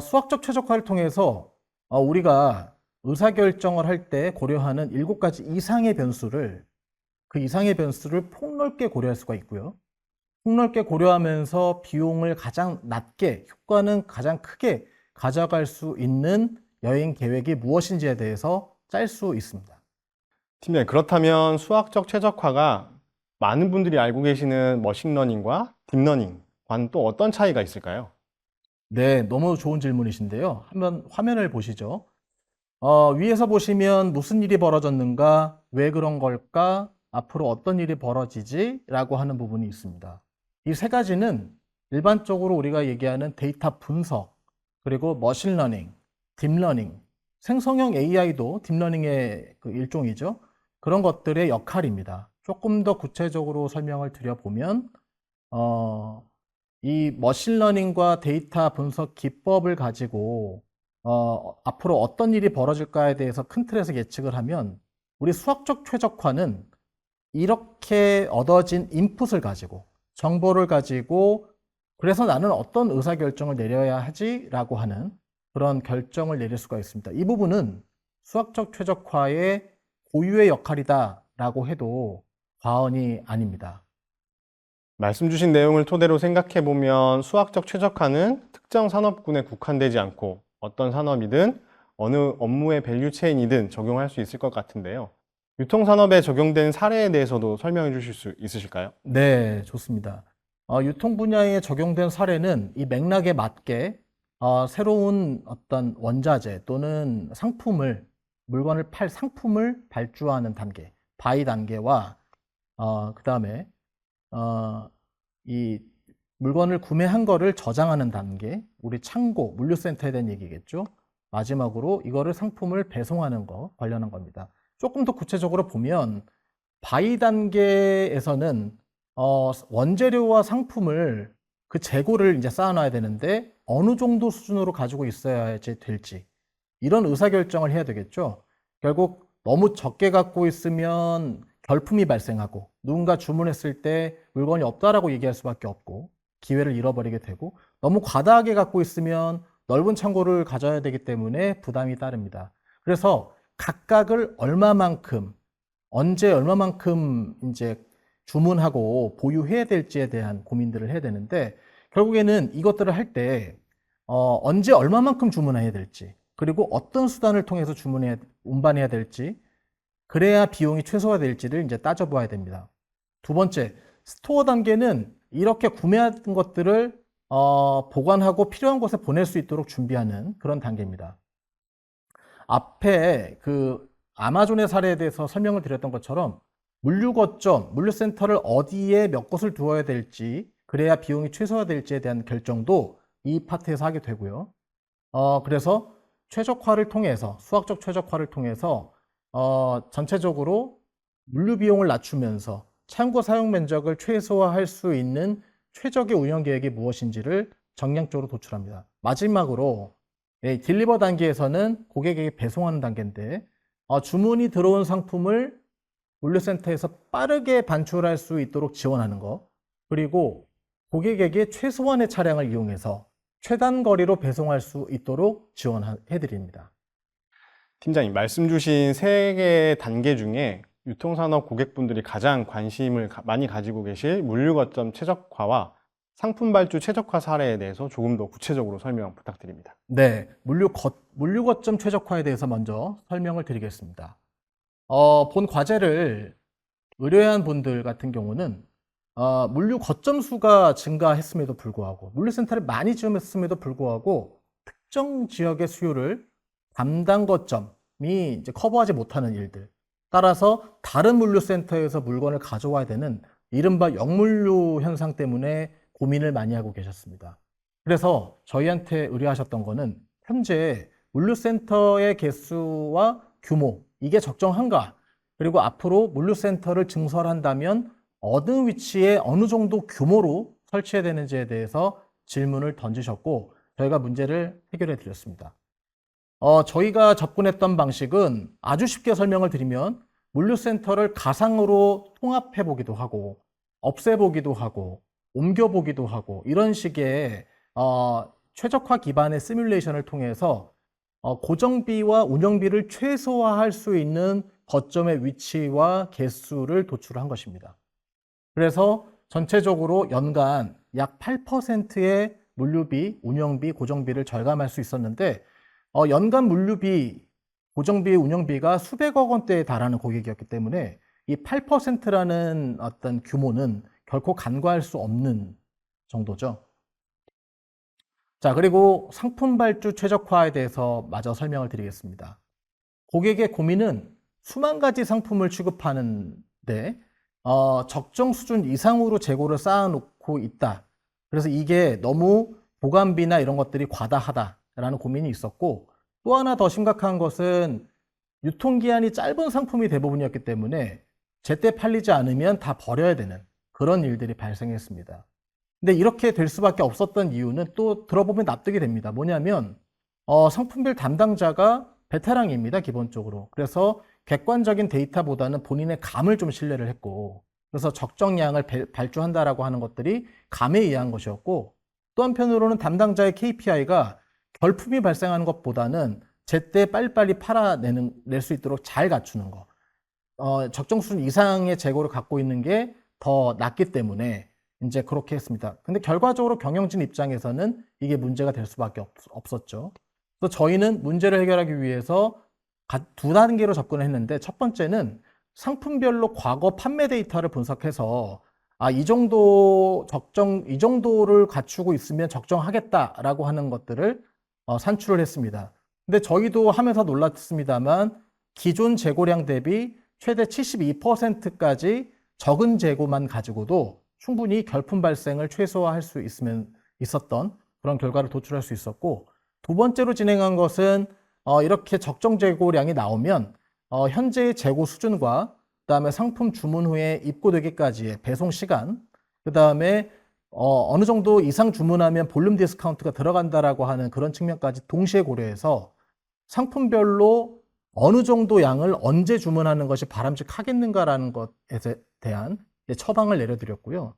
수학적 최적화를 통해서 우리가 의사결정을 할 때 고려하는 7가지 이상의 변수를, 그 이상의 변수를 폭넓게 고려할 수가 있고요. 폭넓게 고려하면서 비용을 가장 낮게, 효과는 가장 크게 가져갈 수 있는 여행 계획이 무엇인지에 대해서 짤 수 있습니다. 팀장님, 그렇다면 수학적 최적화가 많은 분들이 알고 계시는 머신러닝과 딥러닝과는 또 어떤 차이가 있을까요? 네, 너무 좋은 질문이신데요. 한번 화면을 보시죠. 위에서 보시면 무슨 일이 벌어졌는가, 왜 그런 걸까, 앞으로 어떤 일이 벌어지지? 라고 하는 부분이 있습니다. 이 세 가지는 일반적으로 우리가 얘기하는 데이터 분석, 그리고 머신러닝, 딥러닝, 생성형 AI도 딥러닝의 그 일종이죠. 그런 것들의 역할입니다. 조금 더 구체적으로 설명을 드려보면, 이 머신러닝과 데이터 분석 기법을 가지고 앞으로 어떤 일이 벌어질까에 대해서 큰 틀에서 예측을 하면, 우리 수학적 최적화는 이렇게 얻어진 인풋을 가지고, 정보를 가지고, 그래서 나는 어떤 의사결정을 내려야 하지라고 하는 그런 결정을 내릴 수가 있습니다. 이 부분은 수학적 최적화의 고유의 역할이다라고 해도 과언이 아닙니다. 말씀 주신 내용을 토대로 생각해 보면 수학적 최적화는 특정 산업군에 국한되지 않고 어떤 산업이든 어느 업무의 밸류 체인이든 적용할 수 있을 것 같은데요. 유통산업에 적용된 사례에 대해서도 설명해 주실 수 있으실까요? 네, 좋습니다. 유통 분야에 적용된 사례는 이 맥락에 맞게 새로운 어떤 원자재 또는 상품을, 물건을 팔 상품을 발주하는 단계, 바이 단계와 그 다음에 이 물건을 구매한 거를 저장하는 단계, 우리 창고, 물류센터에 대한 얘기겠죠. 마지막으로 이거를 상품을 배송하는 거 관련한 겁니다. 조금 더 구체적으로 보면 바이 단계에서는 원재료와 상품을 그 재고를 이제 쌓아놔야 되는데 어느 정도 수준으로 가지고 있어야 될지 이런 의사결정을 해야 되겠죠. 결국 너무 적게 갖고 있으면 결품이 발생하고 누군가 주문했을 때 물건이 없다라고 얘기할 수밖에 없고 기회를 잃어버리게 되고, 너무 과다하게 갖고 있으면 넓은 창고를 가져야 되기 때문에 부담이 따릅니다. 그래서 각각을 얼마만큼, 언제 얼마만큼 이제 주문하고 보유해야 될지에 대한 고민들을 해야 되는데, 결국에는 이것들을 할 때 언제 얼마만큼 주문해야 될지, 그리고 어떤 수단을 통해서 운반해야 될지, 그래야 비용이 최소화될지를 이제 따져봐야 됩니다. 두 번째, 스토어 단계는 이렇게 구매한 것들을 보관하고 필요한 곳에 보낼 수 있도록 준비하는 그런 단계입니다. 앞에 그 아마존의 사례에 대해서 설명을 드렸던 것처럼 물류 거점, 물류센터를 어디에 몇 곳을 두어야 될지, 그래야 비용이 최소화될지에 대한 결정도 이 파트에서 하게 되고요. 그래서 최적화를 통해서, 수학적 최적화를 통해서 전체적으로 물류 비용을 낮추면서 창고 사용 면적을 최소화할 수 있는 최적의 운영 계획이 무엇인지를 정량적으로 도출합니다. 마지막으로 딜리버 단계에서는 고객에게 배송하는 단계인데, 주문이 들어온 상품을 물류센터에서 빠르게 반출할 수 있도록 지원하는 것, 그리고 고객에게 최소한의 차량을 이용해서 최단 거리로 배송할 수 있도록 지원해 드립니다. 팀장님, 말씀 주신 세 개의 단계 중에 유통산업 고객분들이 가장 관심을 많이 가지고 계실 물류 거점 최적화와 상품 발주 최적화 사례에 대해서 조금 더 구체적으로 설명 부탁드립니다. 네, 물류 거점 최적화에 대해서 먼저 설명을 드리겠습니다. 본 과제를 의뢰한 분들 같은 경우는 물류 거점 수가 증가했음에도 불구하고, 물류센터를 많이 지음했음에도 불구하고 특정 지역의 수요를 담당 거점이 이제 커버하지 못하는 일들, 따라서 다른 물류센터에서 물건을 가져와야 되는 이른바 역물류 현상 때문에 고민을 많이 하고 계셨습니다. 그래서 저희한테 의뢰하셨던 거는 현재 물류센터의 개수와 규모, 이게 적정한가? 그리고 앞으로 물류센터를 증설한다면 어느 위치에 어느 정도 규모로 설치해야 되는지에 대해서 질문을 던지셨고 저희가 문제를 해결해 드렸습니다. 저희가 접근했던 방식은 아주 쉽게 설명을 드리면 물류센터를 가상으로 통합해 보기도 하고 없애보기도 하고 옮겨보기도 하고 이런 식의 최적화 기반의 시뮬레이션을 통해서 고정비와 운영비를 최소화할 수 있는 거점의 위치와 개수를 도출한 것입니다. 그래서 전체적으로 연간 약 8%의 물류비, 운영비, 고정비를 절감할 수 있었는데 연간 물류비, 고정비, 운영비가 수백억 원대에 달하는 고객이었기 때문에 이 8%라는 어떤 규모는 결코 간과할 수 없는 정도죠. 자, 그리고 상품 발주 최적화에 대해서 마저 설명을 드리겠습니다. 고객의 고민은 수만 가지 상품을 취급하는데 적정 수준 이상으로 재고를 쌓아놓고 있다. 그래서 이게 너무 보관비나 이런 것들이 과다하다라는 고민이 있었고 또 하나 더 심각한 것은 유통기한이 짧은 상품이 대부분이었기 때문에 제때 팔리지 않으면 다 버려야 되는 그런 일들이 발생했습니다. 근데 이렇게 될 수밖에 없었던 이유는 또 들어보면 납득이 됩니다. 뭐냐면 상품별 담당자가 베테랑입니다, 기본적으로. 그래서 객관적인 데이터보다는 본인의 감을 좀 신뢰를 했고 그래서 적정량을 발주한다라고 하는 것들이 감에 의한 것이었고 또 한편으로는 담당자의 KPI가 결품이 발생하는 것보다는 제때 빨리빨리 낼 수 있도록 잘 갖추는 거. 적정 수준 이상의 재고를 갖고 있는 게 더 낫기 때문에 이제 그렇게 했습니다. 근데 결과적으로 경영진 입장에서는 이게 문제가 될 수밖에 없었죠. 그래서 저희는 문제를 해결하기 위해서 두 단계로 접근을 했는데 첫 번째는 상품별로 과거 판매 데이터를 분석해서 이 정도를 갖추고 있으면 적정하겠다라고 하는 것들을 산출을 했습니다. 근데 저희도 하면서 놀랐습니다만 기존 재고량 대비 최대 72%까지 적은 재고만 가지고도 충분히 결품 발생을 최소화할 수 있었던 그런 결과를 도출할 수 있었고 두 번째로 진행한 것은 이렇게 적정 재고량이 나오면 현재의 재고 수준과 그다음에 상품 주문 후에 입고되기까지의 배송 시간 그다음에 어느 정도 이상 주문하면 볼륨 디스카운트가 들어간다라고 하는 그런 측면까지 동시에 고려해서 상품별로 어느 정도 양을 언제 주문하는 것이 바람직하겠는가라는 것에 대한 처방을 내려드렸고요.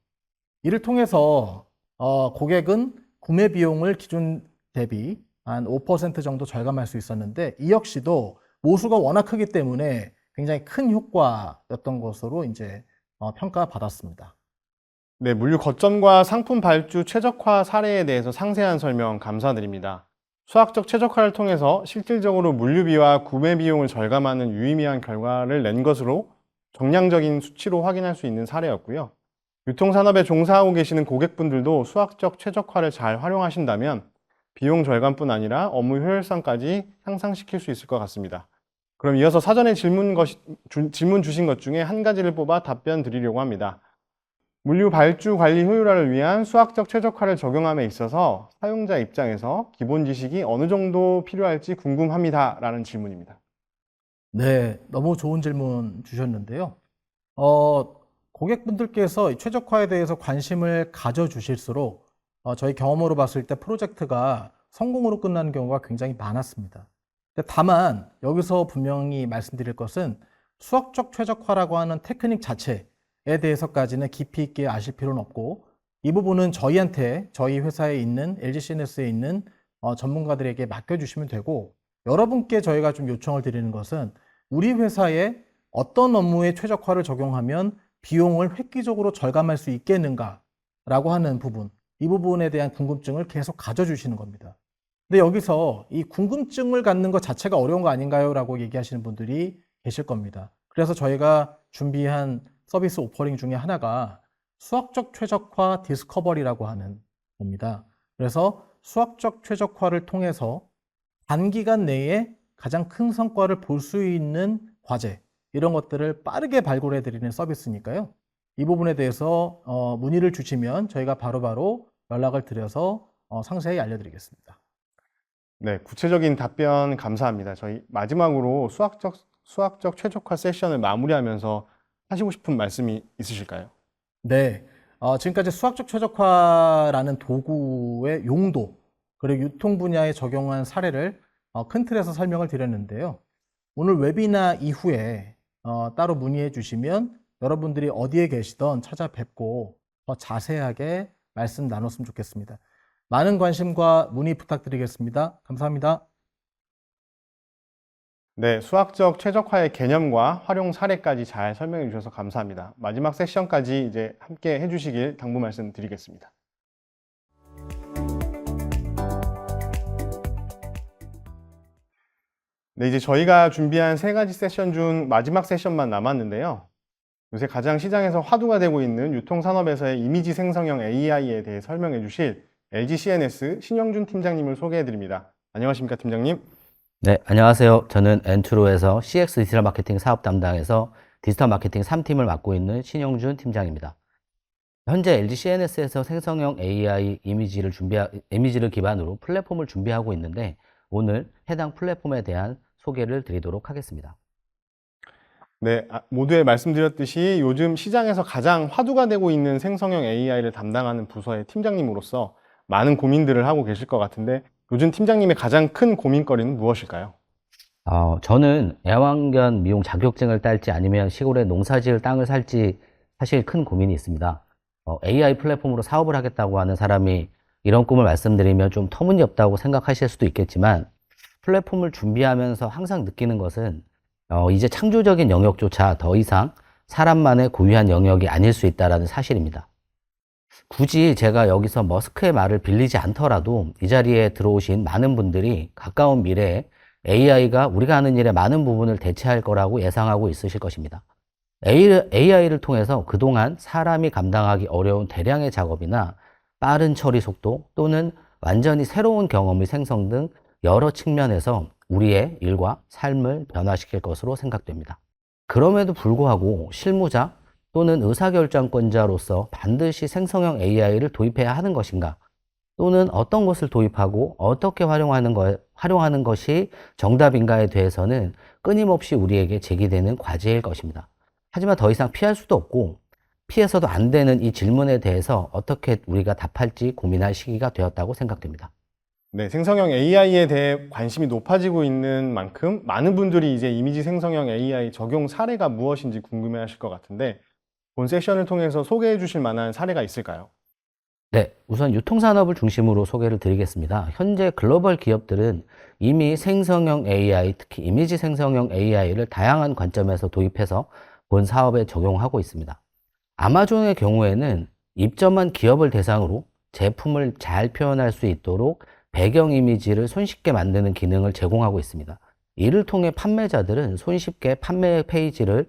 이를 통해서 고객은 구매 비용을 기존 대비 한 5% 정도 절감할 수 있었는데 이 역시도 모수가 워낙 크기 때문에 굉장히 큰 효과였던 것으로 이제 평가받았습니다. 네, 물류 거점과 상품 발주 최적화 사례에 대해서 상세한 설명 감사드립니다. 수학적 최적화를 통해서 실질적으로 물류비와 구매 비용을 절감하는 유의미한 결과를 낸 것으로 정량적인 수치로 확인할 수 있는 사례였고요. 유통산업에 종사하고 계시는 고객분들도 수학적 최적화를 잘 활용하신다면 비용 절감뿐 아니라 업무 효율성까지 향상시킬 수 있을 것 같습니다. 그럼 이어서 사전에 질문 주신 것 중에 한 가지를 뽑아 답변 드리려고 합니다. 물류 발주 관리 효율화를 위한 수학적 최적화를 적용함에 있어서 사용자 입장에서 기본 지식이 어느 정도 필요할지 궁금합니다. 라는 질문입니다. 네, 너무 좋은 질문 주셨는데요. 고객분들께서 최적화에 대해서 관심을 가져주실수록 저희 경험으로 봤을 때 프로젝트가 성공으로 끝나는 경우가 굉장히 많았습니다. 다만 여기서 분명히 말씀드릴 것은 수학적 최적화라고 하는 테크닉 자체에 대해서까지는 깊이 있게 아실 필요는 없고 이 부분은 저희 회사에 있는 LGCNS에 있는 전문가들에게 맡겨주시면 되고 여러분께 저희가 좀 요청을 드리는 것은 우리 회사에 어떤 업무에 최적화를 적용하면 비용을 획기적으로 절감할 수 있겠는가라고 하는 부분, 이 부분에 대한 궁금증을 계속 가져주시는 겁니다. 근데 여기서 이 궁금증을 갖는 것 자체가 어려운 거 아닌가요? 라고 얘기하시는 분들이 계실 겁니다. 그래서 저희가 준비한 서비스 오퍼링 중에 하나가 수학적 최적화 디스커버리라고 하는 겁니다. 그래서 수학적 최적화를 통해서 단기간 내에 가장 큰 성과를 볼 수 있는 과제, 이런 것들을 빠르게 발굴해 드리는 서비스니까요. 이 부분에 대해서 문의를 주시면 저희가 바로바로 연락을 드려서 상세히 알려드리겠습니다. 네, 구체적인 답변 감사합니다. 저희 마지막으로 수학적 최적화 세션을 마무리하면서 하시고 싶은 말씀이 있으실까요? 네, 지금까지 수학적 최적화라는 도구의 용도, 그리고 유통 분야에 적용한 사례를 큰 틀에서 설명을 드렸는데요. 오늘 웨비나 이후에 따로 문의해 주시면 여러분들이 어디에 계시던 찾아뵙고 더 자세하게 말씀 나눴으면 좋겠습니다. 많은 관심과 문의 부탁드리겠습니다. 감사합니다. 네, 수학적 최적화의 개념과 활용 사례까지 잘 설명해 주셔서 감사합니다. 마지막 세션까지 이제 함께 해주시길 당부 말씀드리겠습니다. 네, 이제 저희가 준비한 3가지 세션 중 마지막 세션만 남았는데요. 요새 가장 시장에서 화두가 되고 있는 유통산업에서의 이미지 생성형 AI에 대해 설명해 주실 LG CNS 신영준 팀장님을 소개해 드립니다. 안녕하십니까, 팀장님? 네, 안녕하세요. 저는 엔트로에서 CX 디지털 마케팅 사업 담당에서 디지털 마케팅 3팀을 맡고 있는 신영준 팀장입니다. 현재 LG CNS에서 생성형 AI 이미지를 기반으로 플랫폼을 준비하고 있는데 오늘 해당 플랫폼에 대한 소개를 드리도록 하겠습니다. 네, 모두에 말씀드렸듯이 요즘 시장에서 가장 화두가 되고 있는 생성형 AI를 담당하는 부서의 팀장님으로서 많은 고민들을 하고 계실 것 같은데 요즘 팀장님의 가장 큰 고민거리는 무엇일까요? 저는 애완견 미용 자격증을 딸지 아니면 시골에 농사지을 땅을 살지 사실 큰 고민이 있습니다. AI 플랫폼으로 사업을 하겠다고 하는 사람이 이런 꿈을 말씀드리면 좀 터무니없다고 생각하실 수도 있겠지만 플랫폼을 준비하면서 항상 느끼는 것은 이제 창조적인 영역조차 더 이상 사람만의 고유한 영역이 아닐 수 있다는 사실입니다. 굳이 제가 여기서 머스크의 말을 빌리지 않더라도 이 자리에 들어오신 많은 분들이 가까운 미래에 AI가 우리가 하는 일의 많은 부분을 대체할 거라고 예상하고 있으실 것입니다. AI를 통해서 그동안 사람이 감당하기 어려운 대량의 작업이나 빠른 처리 속도 또는 완전히 새로운 경험의 생성 등 여러 측면에서 우리의 일과 삶을 변화시킬 것으로 생각됩니다. 그럼에도 불구하고 실무자 또는 의사결정권자로서 반드시 생성형 AI를 도입해야 하는 것인가? 또는 어떤 것을 도입하고 어떻게 활용하는 것이 정답인가에 대해서는 끊임없이 우리에게 제기되는 과제일 것입니다. 하지만 더 이상 피할 수도 없고 피해서도 안 되는 이 질문에 대해서 어떻게 우리가 답할지 고민할 시기가 되었다고 생각됩니다. 네, 생성형 AI에 대해 관심이 높아지고 있는 만큼 많은 분들이 이제 이미지 생성형 AI 적용 사례가 무엇인지 궁금해 하실 것 같은데 본 세션을 통해서 소개해 주실 만한 사례가 있을까요? 네, 우선 유통산업을 중심으로 소개를 드리겠습니다. 현재 글로벌 기업들은 이미 생성형 AI, 특히 이미지 생성형 AI를 다양한 관점에서 도입해서 본 사업에 적용하고 있습니다. 아마존의 경우에는 입점한 기업을 대상으로 제품을 잘 표현할 수 있도록 배경 이미지를 손쉽게 만드는 기능을 제공하고 있습니다. 이를 통해 판매자들은 손쉽게 판매 페이지를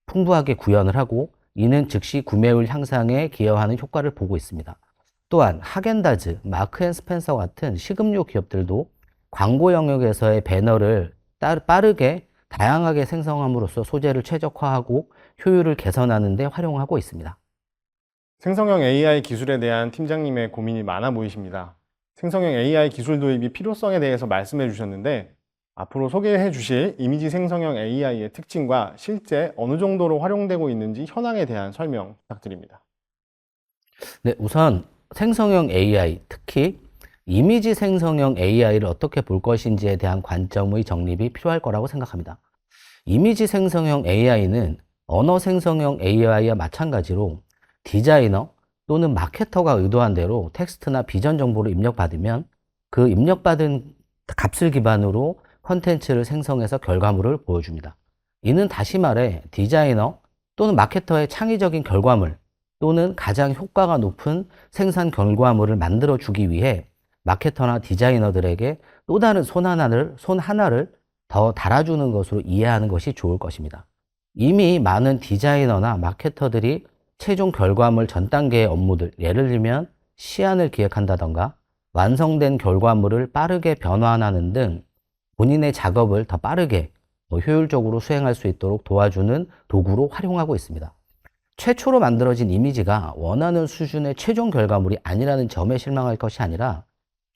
풍부하게 구현을 하고 이는 즉시 구매율 향상에 기여하는 효과를 보고 있습니다. 또한 하겐다즈, 마크앤스펜서 같은 식음료 기업들도 광고 영역에서의 배너를 빠르게 다양하게 생성함으로써 소재를 최적화하고 효율을 개선하는 데 활용하고 있습니다. 생성형 AI 기술에 대한 팀장님의 고민이 많아 보이십니다. 생성형 AI 기술 도입이 필요성에 대해서 말씀해 주셨는데 앞으로 소개해 주실 이미지 생성형 AI의 특징과 실제 어느 정도로 활용되고 있는지 현황에 대한 설명 부탁드립니다. 네, 우선 생성형 AI, 특히 이미지 생성형 AI를 어떻게 볼 것인지에 대한 관점의 정립이 필요할 거라고 생각합니다. 이미지 생성형 AI는 언어 생성형 AI와 마찬가지로 디자이너 또는 마케터가 의도한 대로 텍스트나 비전 정보를 입력받으면 그 입력받은 값을 기반으로 컨텐츠를 생성해서 결과물을 보여줍니다. 이는 다시 말해 디자이너 또는 마케터의 창의적인 결과물 또는 가장 효과가 높은 생산 결과물을 만들어주기 위해 마케터나 디자이너들에게 또 다른 손 하나를 더 달아주는 것으로 이해하는 것이 좋을 것입니다. 이미 많은 디자이너나 마케터들이 최종 결과물 전 단계의 업무들, 예를 들면 시안을 기획한다던가 완성된 결과물을 빠르게 변환하는 등 본인의 작업을 더 빠르게 효율적으로 수행할 수 있도록 도와주는 도구로 활용하고 있습니다. 최초로 만들어진 이미지가 원하는 수준의 최종 결과물이 아니라는 점에 실망할 것이 아니라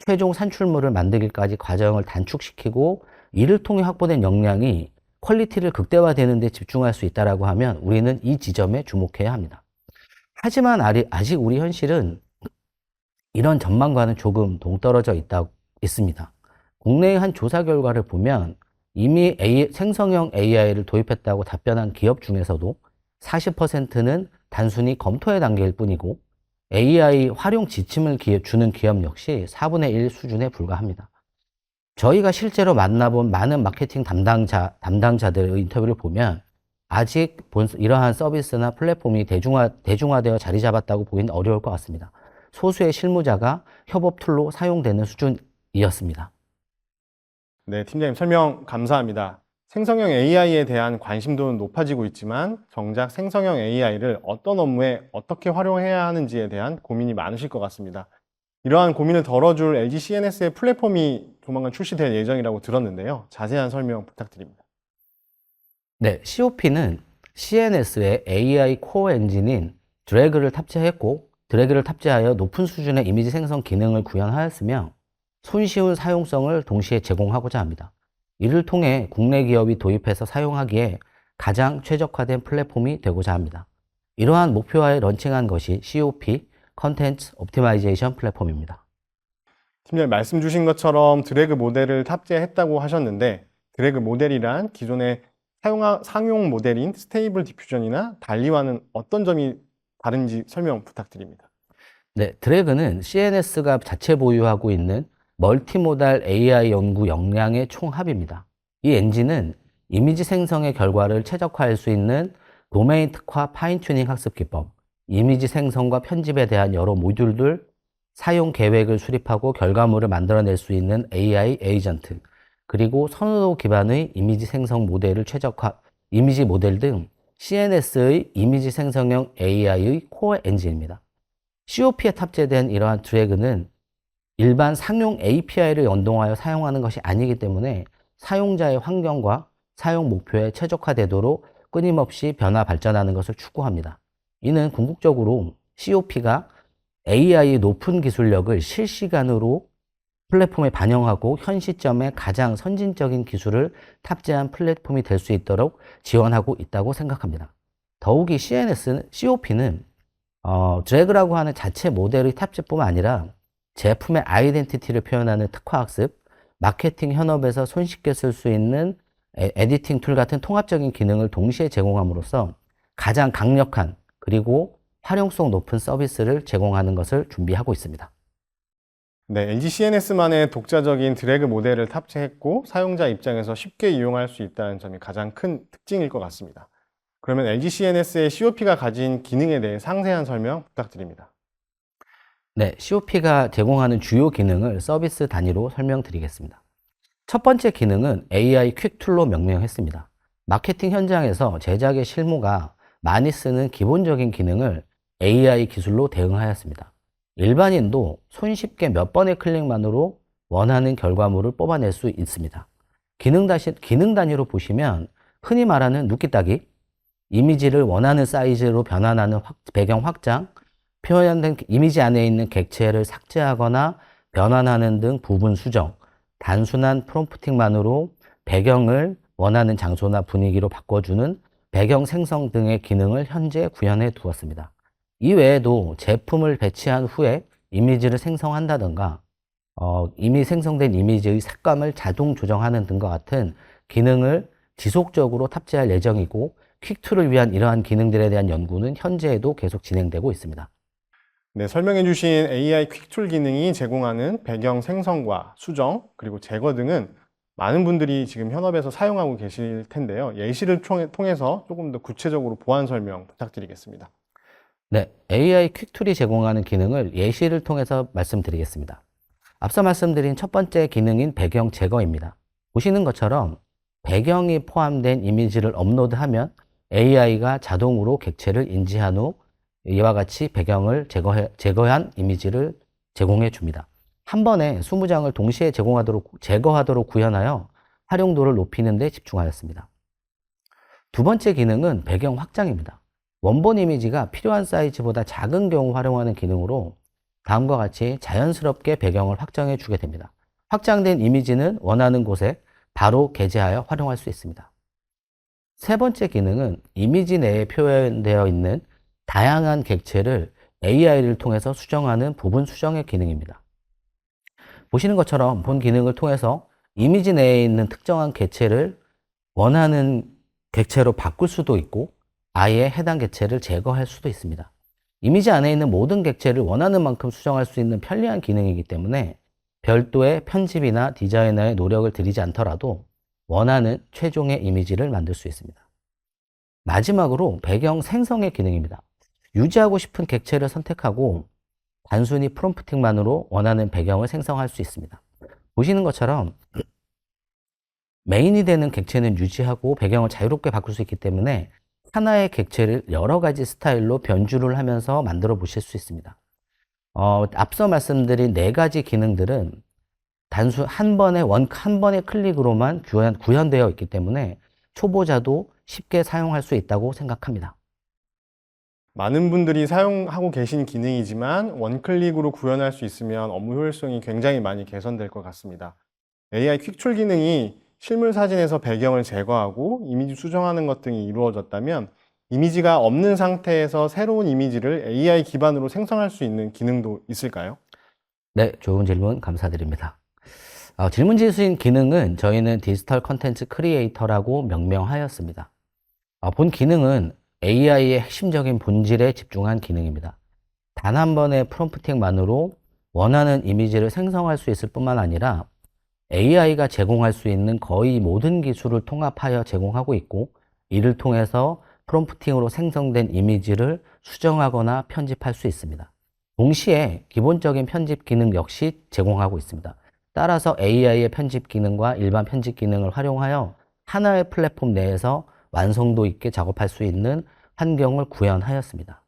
최종 산출물을 만들기까지 과정을 단축시키고 이를 통해 확보된 역량이 퀄리티를 극대화되는 데 집중할 수 있다고 하면 우리는 이 지점에 주목해야 합니다. 하지만 아직 우리 현실은 이런 전망과는 조금 동떨어져 있습니다. 국내의 한 조사 결과를 보면 이미 생성형 AI를 도입했다고 답변한 기업 중에서도 40%는 단순히 검토의 단계일 뿐이고 AI 활용 지침을 주는 기업 역시 4분의 1 수준에 불과합니다. 저희가 실제로 만나본 많은 마케팅 담당자들의 인터뷰를 보면 아직 이러한 서비스나 플랫폼이 대중화되어 자리 잡았다고 보기는 어려울 것 같습니다. 소수의 실무자가 협업 툴로 사용되는 수준이었습니다. 네, 팀장님 설명 감사합니다. 생성형 AI에 대한 관심도는 높아지고 있지만 정작 생성형 AI를 어떤 업무에 어떻게 활용해야 하는지에 대한 고민이 많으실 것 같습니다. 이러한 고민을 덜어줄 LG CNS의 플랫폼이 조만간 출시될 예정이라고 들었는데요. 자세한 설명 부탁드립니다. 네, COP는 CNS의 AI 코어 엔진인 드래그를 탑재하여 높은 수준의 이미지 생성 기능을 구현하였으며 손쉬운 사용성을 동시에 제공하고자 합니다. 이를 통해 국내 기업이 도입해서 사용하기에 가장 최적화된 플랫폼이 되고자 합니다. 이러한 목표하에 런칭한 것이 COP, 컨텐츠 옵티마이제이션 플랫폼입니다. 팀장님 말씀 주신 것처럼 드래그 모델을 탑재했다고 하셨는데 드래그 모델이란 기존의 상용 모델인 스테이블 디퓨전이나 달리와는 어떤 점이 다른지 설명 부탁드립니다. 네, 드래그는 CNS가 자체 보유하고 있는 멀티모달 AI 연구 역량의 총합입니다. 이 엔진은 이미지 생성의 결과를 최적화할 수 있는 도메인 특화 파인튜닝 학습 기법, 이미지 생성과 편집에 대한 여러 모듈들, 사용 계획을 수립하고 결과물을 만들어낼 수 있는 AI 에이전트, 그리고 선호도 기반의 이미지 생성 모델을 이미지 모델 등 CNS의 이미지 생성형 AI의 코어 엔진입니다. COP에 탑재된 이러한 드래그는 일반 상용 API를 연동하여 사용하는 것이 아니기 때문에 사용자의 환경과 사용 목표에 최적화되도록 끊임없이 변화 발전하는 것을 추구합니다. 이는 궁극적으로 COP가 AI의 높은 기술력을 실시간으로 플랫폼에 반영하고 현 시점에 가장 선진적인 기술을 탑재한 플랫폼이 될 수 있도록 지원하고 있다고 생각합니다. 더욱이 COP는 드래그라고 하는 자체 모델의 탑재뿐만 아니라 제품의 아이덴티티를 표현하는 특화학습, 마케팅 현업에서 손쉽게 쓸 수 있는 에디팅 툴 같은 통합적인 기능을 동시에 제공함으로써 가장 강력한 그리고 활용성 높은 서비스를 제공하는 것을 준비하고 있습니다. 네, LG CNS만의 독자적인 드래그 모델을 탑재했고 사용자 입장에서 쉽게 이용할 수 있다는 점이 가장 큰 특징일 것 같습니다. 그러면 LG CNS의 COP가 가진 기능에 대해 상세한 설명 부탁드립니다. 네, COP가 제공하는 주요 기능을 서비스 단위로 설명드리겠습니다. 첫 번째 기능은 AI 퀵 툴로 명명했습니다. 마케팅 현장에서 제작의 실무가 많이 쓰는 기본적인 기능을 AI 기술로 대응하였습니다. 일반인도 손쉽게 몇 번의 클릭만으로 원하는 결과물을 뽑아낼 수 있습니다. 기능 단위로 보시면 흔히 말하는 눕기 따기, 이미지를 원하는 사이즈로 변환하는 배경 확장, 표현된 이미지 안에 있는 객체를 삭제하거나 변환하는 등 부분 수정, 단순한 프롬프팅만으로 배경을 원하는 장소나 분위기로 바꿔주는 배경 생성 등의 기능을 현재 구현해 두었습니다. 이외에도 제품을 배치한 후에 이미지를 생성한다든가 이미 생성된 이미지의 색감을 자동 조정하는 등과 같은 기능을 지속적으로 탑재할 예정이고 퀵툴을 위한 이러한 기능들에 대한 연구는 현재에도 계속 진행되고 있습니다. 네, 설명해 주신 AI 퀵툴 기능이 제공하는 배경 생성과 수정, 그리고 제거 등은 많은 분들이 지금 현업에서 사용하고 계실 텐데요. 예시를 통해서 조금 더 구체적으로 보완 설명 부탁드리겠습니다. 네, AI 퀵툴이 제공하는 기능을 예시를 통해서 말씀드리겠습니다. 앞서 말씀드린 첫 번째 기능인 배경 제거입니다. 보시는 것처럼 배경이 포함된 이미지를 업로드하면 AI가 자동으로 객체를 인지한 후 이와 같이 배경을 제거한 이미지를 제공해 줍니다. 한 번에 20장을 동시에 제거하도록 구현하여 활용도를 높이는 데 집중하였습니다. 두 번째 기능은 배경 확장입니다. 원본 이미지가 필요한 사이즈보다 작은 경우 활용하는 기능으로 다음과 같이 자연스럽게 배경을 확정해 주게 됩니다. 확장된 이미지는 원하는 곳에 바로 게재하여 활용할 수 있습니다. 세 번째 기능은 이미지 내에 표현되어 있는 다양한 객체를 AI를 통해서 수정하는 부분 수정의 기능입니다. 보시는 것처럼 본 기능을 통해서 이미지 내에 있는 특정한 객체를 원하는 객체로 바꿀 수도 있고 아예 해당 객체를 제거할 수도 있습니다. 이미지 안에 있는 모든 객체를 원하는 만큼 수정할 수 있는 편리한 기능이기 때문에 별도의 편집이나 디자이너의 노력을 들이지 않더라도 원하는 최종의 이미지를 만들 수 있습니다. 마지막으로 배경 생성의 기능입니다. 유지하고 싶은 객체를 선택하고 단순히 프롬프팅만으로 원하는 배경을 생성할 수 있습니다. 보시는 것처럼 메인이 되는 객체는 유지하고 배경을 자유롭게 바꿀 수 있기 때문에 하나의 객체를 여러 가지 스타일로 변주를 하면서 만들어 보실 수 있습니다. 앞서 말씀드린 네 가지 기능들은 단순 한 번의 클릭으로만 구현되어 있기 때문에 초보자도 쉽게 사용할 수 있다고 생각합니다. 많은 분들이 사용하고 계신 기능이지만 원클릭으로 구현할 수 있으면 업무 효율성이 굉장히 많이 개선될 것 같습니다. AI 퀵툴 기능이 실물 사진에서 배경을 제거하고 이미지 수정하는 것 등이 이루어졌다면 이미지가 없는 상태에서 새로운 이미지를 AI 기반으로 생성할 수 있는 기능도 있을까요? 네, 좋은 질문 감사드립니다. 질문지수인 기능은 저희는 디지털 컨텐츠 크리에이터라고 명명하였습니다. 본 기능은 AI의 핵심적인 본질에 집중한 기능입니다. 단 한 번의 프롬프팅만으로 원하는 이미지를 생성할 수 있을 뿐만 아니라 AI가 제공할 수 있는 거의 모든 기술을 통합하여 제공하고 있고 이를 통해서 프롬프팅으로 생성된 이미지를 수정하거나 편집할 수 있습니다. 동시에 기본적인 편집 기능 역시 제공하고 있습니다. 따라서 AI의 편집 기능과 일반 편집 기능을 활용하여 하나의 플랫폼 내에서 완성도 있게 작업할 수 있는 환경을 구현하였습니다.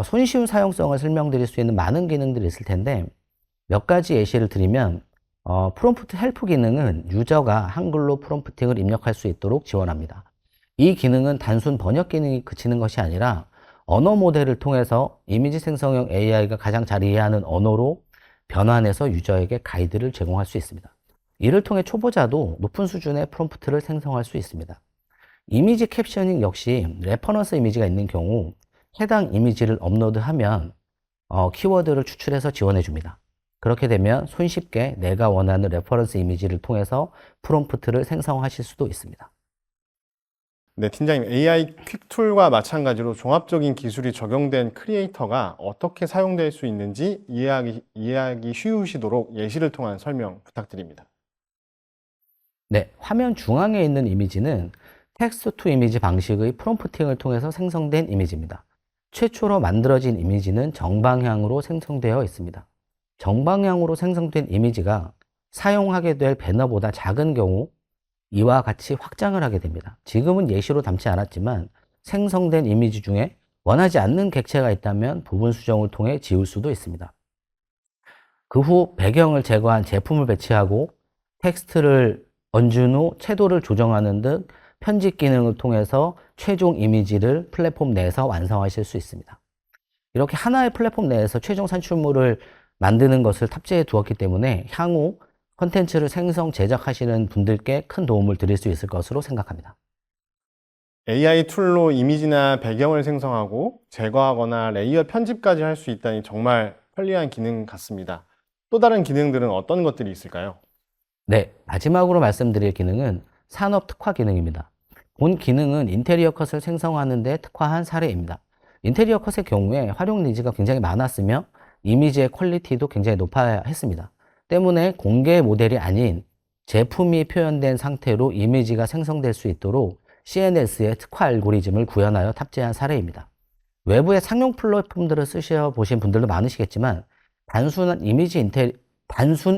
손쉬운 사용성을 설명드릴 수 있는 많은 기능들이 있을 텐데 몇 가지 예시를 드리면 프롬프트 헬프 기능은 유저가 한글로 프롬프팅을 입력할 수 있도록 지원합니다. 이 기능은 단순 번역 기능이 그치는 것이 아니라 언어 모델을 통해서 이미지 생성형 AI가 가장 잘 이해하는 언어로 변환해서 유저에게 가이드를 제공할 수 있습니다. 이를 통해 초보자도 높은 수준의 프롬프트를 생성할 수 있습니다. 이미지 캡셔닝 역시 레퍼런스 이미지가 있는 경우 해당 이미지를 업로드하면 키워드를 추출해서 지원해 줍니다. 그렇게 되면 손쉽게 내가 원하는 레퍼런스 이미지를 통해서 프롬프트를 생성하실 수도 있습니다. 네, 팀장님, AI 퀵툴과 마찬가지로 종합적인 기술이 적용된 크리에이터가 어떻게 사용될 수 있는지 이해하기 쉬우시도록 예시를 통한 설명 부탁드립니다. 네, 화면 중앙에 있는 이미지는 텍스트 투 이미지 방식의 프롬프팅을 통해서 생성된 이미지입니다. 최초로 만들어진 이미지는 정방향으로 생성되어 있습니다. 정방향으로 생성된 이미지가 사용하게 될 배너보다 작은 경우 이와 같이 확장을 하게 됩니다. 지금은 예시로 담지 않았지만 생성된 이미지 중에 원하지 않는 객체가 있다면 부분 수정을 통해 지울 수도 있습니다. 그 후 배경을 제거한 제품을 배치하고 텍스트를 얹은 후 채도를 조정하는 등 편집 기능을 통해서 최종 이미지를 플랫폼 내에서 완성하실 수 있습니다. 이렇게 하나의 플랫폼 내에서 최종 산출물을 만드는 것을 탑재해 두었기 때문에 향후 콘텐츠를 생성, 제작하시는 분들께 큰 도움을 드릴 수 있을 것으로 생각합니다. AI 툴로 이미지나 배경을 생성하고 제거하거나 레이어 편집까지 할 수 있다니 정말 편리한 기능 같습니다. 또 다른 기능들은 어떤 것들이 있을까요? 네, 마지막으로 말씀드릴 기능은 산업 특화 기능입니다. 본 기능은 인테리어 컷을 생성하는 데 특화한 사례입니다. 인테리어 컷의 경우에 활용 니즈가 굉장히 많았으며 이미지의 퀄리티도 굉장히 높아야 했습니다. 때문에 공개 모델이 아닌 제품이 표현된 상태로 이미지가 생성될 수 있도록 CNS의 특화 알고리즘을 구현하여 탑재한 사례입니다. 외부의 상용 플랫폼들을 쓰셔보신 분들도 많으시겠지만 단순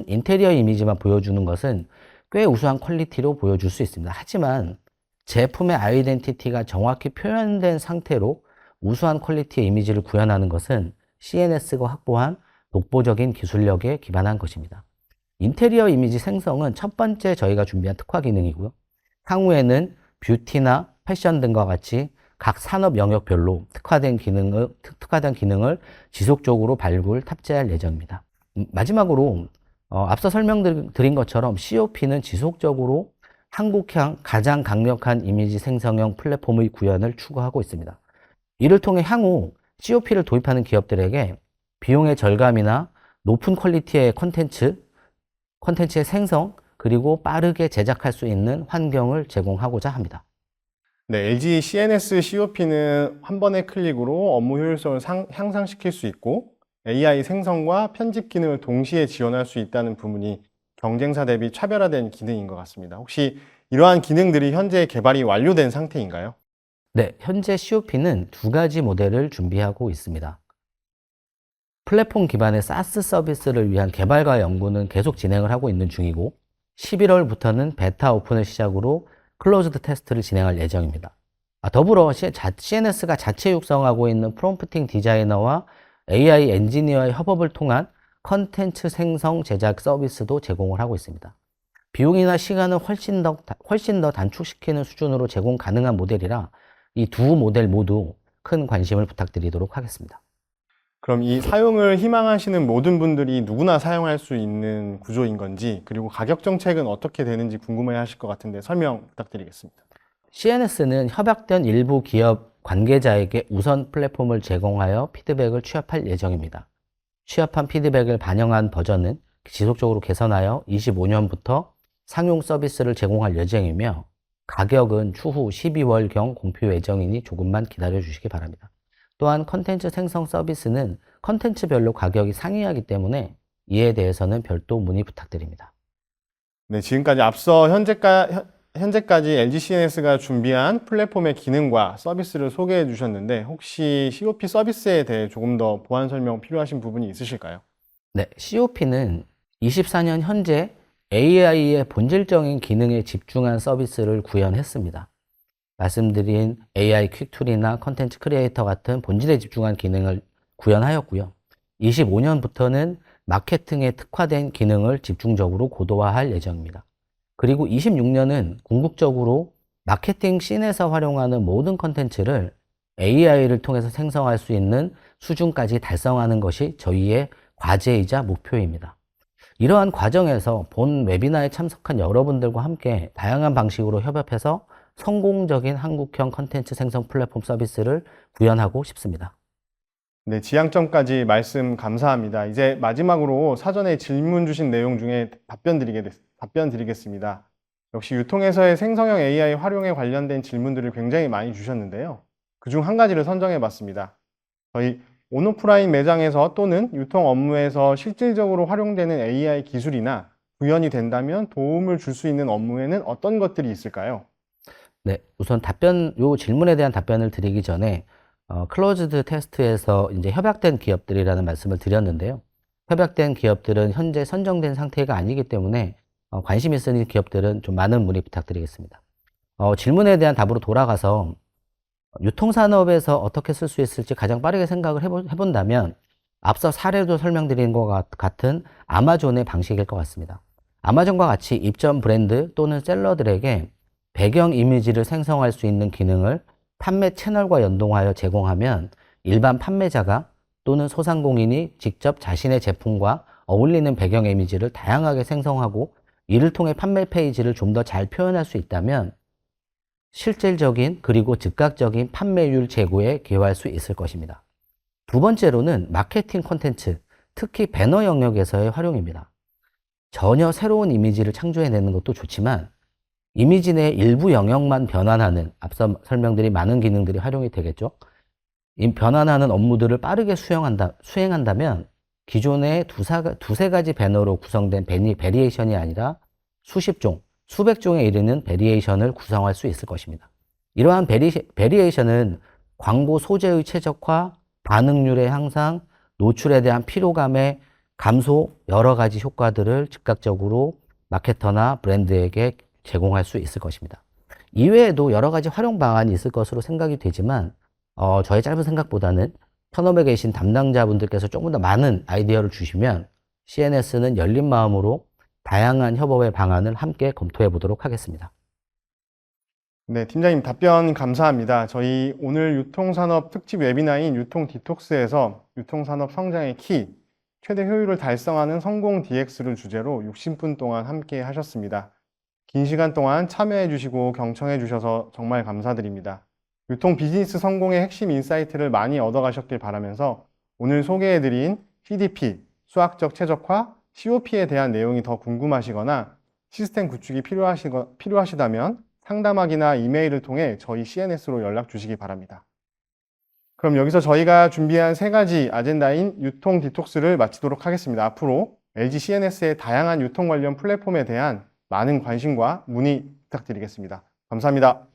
인테리어 이미지만 보여주는 것은 꽤 우수한 퀄리티로 보여줄 수 있습니다. 하지만 제품의 아이덴티티가 정확히 표현된 상태로 우수한 퀄리티의 이미지를 구현하는 것은 CNS가 확보한 독보적인 기술력에 기반한 것입니다. 인테리어 이미지 생성은 첫 번째 저희가 준비한 특화 기능이고요. 향후에는 뷰티나 패션 등과 같이 각 산업 영역별로 특화된 기능을 지속적으로 발굴, 탑재할 예정입니다. 마지막으로 앞서 설명드린 것처럼 COP는 지속적으로 한국형 가장 강력한 이미지 생성형 플랫폼의 구현을 추구하고 있습니다. 이를 통해 향후 COP를 도입하는 기업들에게 비용의 절감이나 높은 퀄리티의 콘텐츠의 생성, 그리고 빠르게 제작할 수 있는 환경을 제공하고자 합니다. 네, LG CNS COP는 한 번의 클릭으로 업무 효율성을 향상시킬 수 있고 AI 생성과 편집 기능을 동시에 지원할 수 있다는 부분이 경쟁사 대비 차별화된 기능인 것 같습니다. 혹시 이러한 기능들이 현재 개발이 완료된 상태인가요? 네, 현재 COP는 두 가지 모델을 준비하고 있습니다. 플랫폼 기반의 SaaS 서비스를 위한 개발과 연구는 계속 진행을 하고 있는 중이고 11월부터는 베타 오픈을 시작으로 클로즈드 테스트를 진행할 예정입니다. 더불어 CNS가 자체 육성하고 있는 프롬프팅 디자이너와 AI 엔지니어의 협업을 통한 컨텐츠 생성 제작 서비스도 제공을 하고 있습니다. 비용이나 시간을 훨씬 더 단축시키는 수준으로 제공 가능한 모델이라 이 두 모델 모두 큰 관심을 부탁드리도록 하겠습니다. 그럼 이 사용을 희망하시는 모든 분들이 누구나 사용할 수 있는 구조인 건지, 그리고 가격 정책은 어떻게 되는지 궁금해 하실 것 같은데 설명 부탁드리겠습니다. CNS는 협약된 일부 기업 관계자에게 우선 플랫폼을 제공하여 피드백을 취합할 예정입니다. 취합한 피드백을 반영한 버전은 지속적으로 개선하여 25년부터 상용 서비스를 제공할 예정이며 가격은 추후 12월경 공표 예정이니 조금만 기다려 주시기 바랍니다. 또한 컨텐츠 생성 서비스는 컨텐츠별로 가격이 상이하기 때문에 이에 대해서는 별도 문의 부탁드립니다. 네, 지금까지 앞서 현재까지 LG CNS가 준비한 플랫폼의 기능과 서비스를 소개해 주셨는데 혹시 COP 서비스에 대해 조금 더 보완 설명 필요하신 부분이 있으실까요? 네, COP는 24년 현재 AI의 본질적인 기능에 집중한 서비스를 구현했습니다. 말씀드린 AI 퀵툴이나 컨텐츠 크리에이터 같은 본질에 집중한 기능을 구현하였고요. 25년부터는 마케팅에 특화된 기능을 집중적으로 고도화할 예정입니다. 그리고 26년은 궁극적으로 마케팅 씬에서 활용하는 모든 컨텐츠를 AI를 통해서 생성할 수 있는 수준까지 달성하는 것이 저희의 과제이자 목표입니다. 이러한 과정에서 본 웨비나에 참석한 여러분들과 함께 다양한 방식으로 협업해서 성공적인 한국형 컨텐츠 생성 플랫폼 서비스를 구현하고 싶습니다. 네, 지향점까지 말씀 감사합니다. 이제 마지막으로 사전에 질문 주신 내용 중에 답변 드리겠습니다. 역시 유통에서의 생성형 AI 활용에 관련된 질문들을 굉장히 많이 주셨는데요. 그중 한 가지를 선정해 봤습니다. 저희 온오프라인 매장에서 또는 유통 업무에서 실질적으로 활용되는 AI 기술이나 구현이 된다면 도움을 줄 수 있는 업무에는 어떤 것들이 있을까요? 네, 우선 요 질문에 대한 답변을 드리기 전에 클로즈드 테스트에서 이제 협약된 기업들이라는 말씀을 드렸는데요. 협약된 기업들은 현재 선정된 상태가 아니기 때문에 관심 있으신 기업들은 좀 많은 문의 부탁드리겠습니다. 질문에 대한 답으로 돌아가서 유통산업에서 어떻게 쓸 수 있을지 가장 빠르게 생각을 해본다면 앞서 사례도 설명드린 것 같은 아마존의 방식일 것 같습니다. 아마존과 같이 입점 브랜드 또는 셀러들에게 배경 이미지를 생성할 수 있는 기능을 판매 채널과 연동하여 제공하면 일반 판매자가 또는 소상공인이 직접 자신의 제품과 어울리는 배경 이미지를 다양하게 생성하고 이를 통해 판매 페이지를 좀 더 잘 표현할 수 있다면 실질적인 그리고 즉각적인 판매율 제고에 기여할 수 있을 것입니다. 두 번째로는 마케팅 콘텐츠, 특히 배너 영역에서의 활용입니다. 전혀 새로운 이미지를 창조해내는 것도 좋지만 이미지 내 일부 영역만 변환하는 앞서 설명드린 많은 기능들이 활용이 되겠죠. 이 변환하는 업무들을 빠르게 수행한다면 기존의 두세 가지 배너로 구성된 베리에이션이 아니라 수십 종, 수백 종에 이르는 베리에이션을 구성할 수 있을 것입니다. 이러한 베리에이션은 광고 소재의 최적화, 반응률의 향상, 노출에 대한 피로감의 감소, 여러 가지 효과들을 즉각적으로 마케터나 브랜드에게 제공할 수 있을 것입니다. 이외에도 여러 가지 활용 방안이 있을 것으로 생각이 되지만 저의 짧은 생각보다는 현업에 계신 담당자분들께서 조금 더 많은 아이디어를 주시면 CNS는 열린 마음으로 다양한 협업의 방안을 함께 검토해 보도록 하겠습니다. 네, 팀장님 답변 감사합니다. 저희 오늘 유통산업 특집 웨비나인 유통 디톡스에서 유통산업 성장의 키, 최대 효율을 달성하는 성공 DX를 주제로 60분 동안 함께 하셨습니다. 긴 시간 동안 참여해 주시고 경청해 주셔서 정말 감사드립니다. 유통 비즈니스 성공의 핵심 인사이트를 많이 얻어가셨길 바라면서 오늘 소개해 드린 CDP, 수학적 최적화, COP에 대한 내용이 더 궁금하시거나 시스템 구축이 필요하시다면 상담하기나 이메일을 통해 저희 CNS로 연락 주시기 바랍니다. 그럼 여기서 저희가 준비한 3가지 아젠다인 유통 디톡스를 마치도록 하겠습니다. 앞으로 LG CNS의 다양한 유통 관련 플랫폼에 대한 많은 관심과 문의 부탁드리겠습니다. 감사합니다.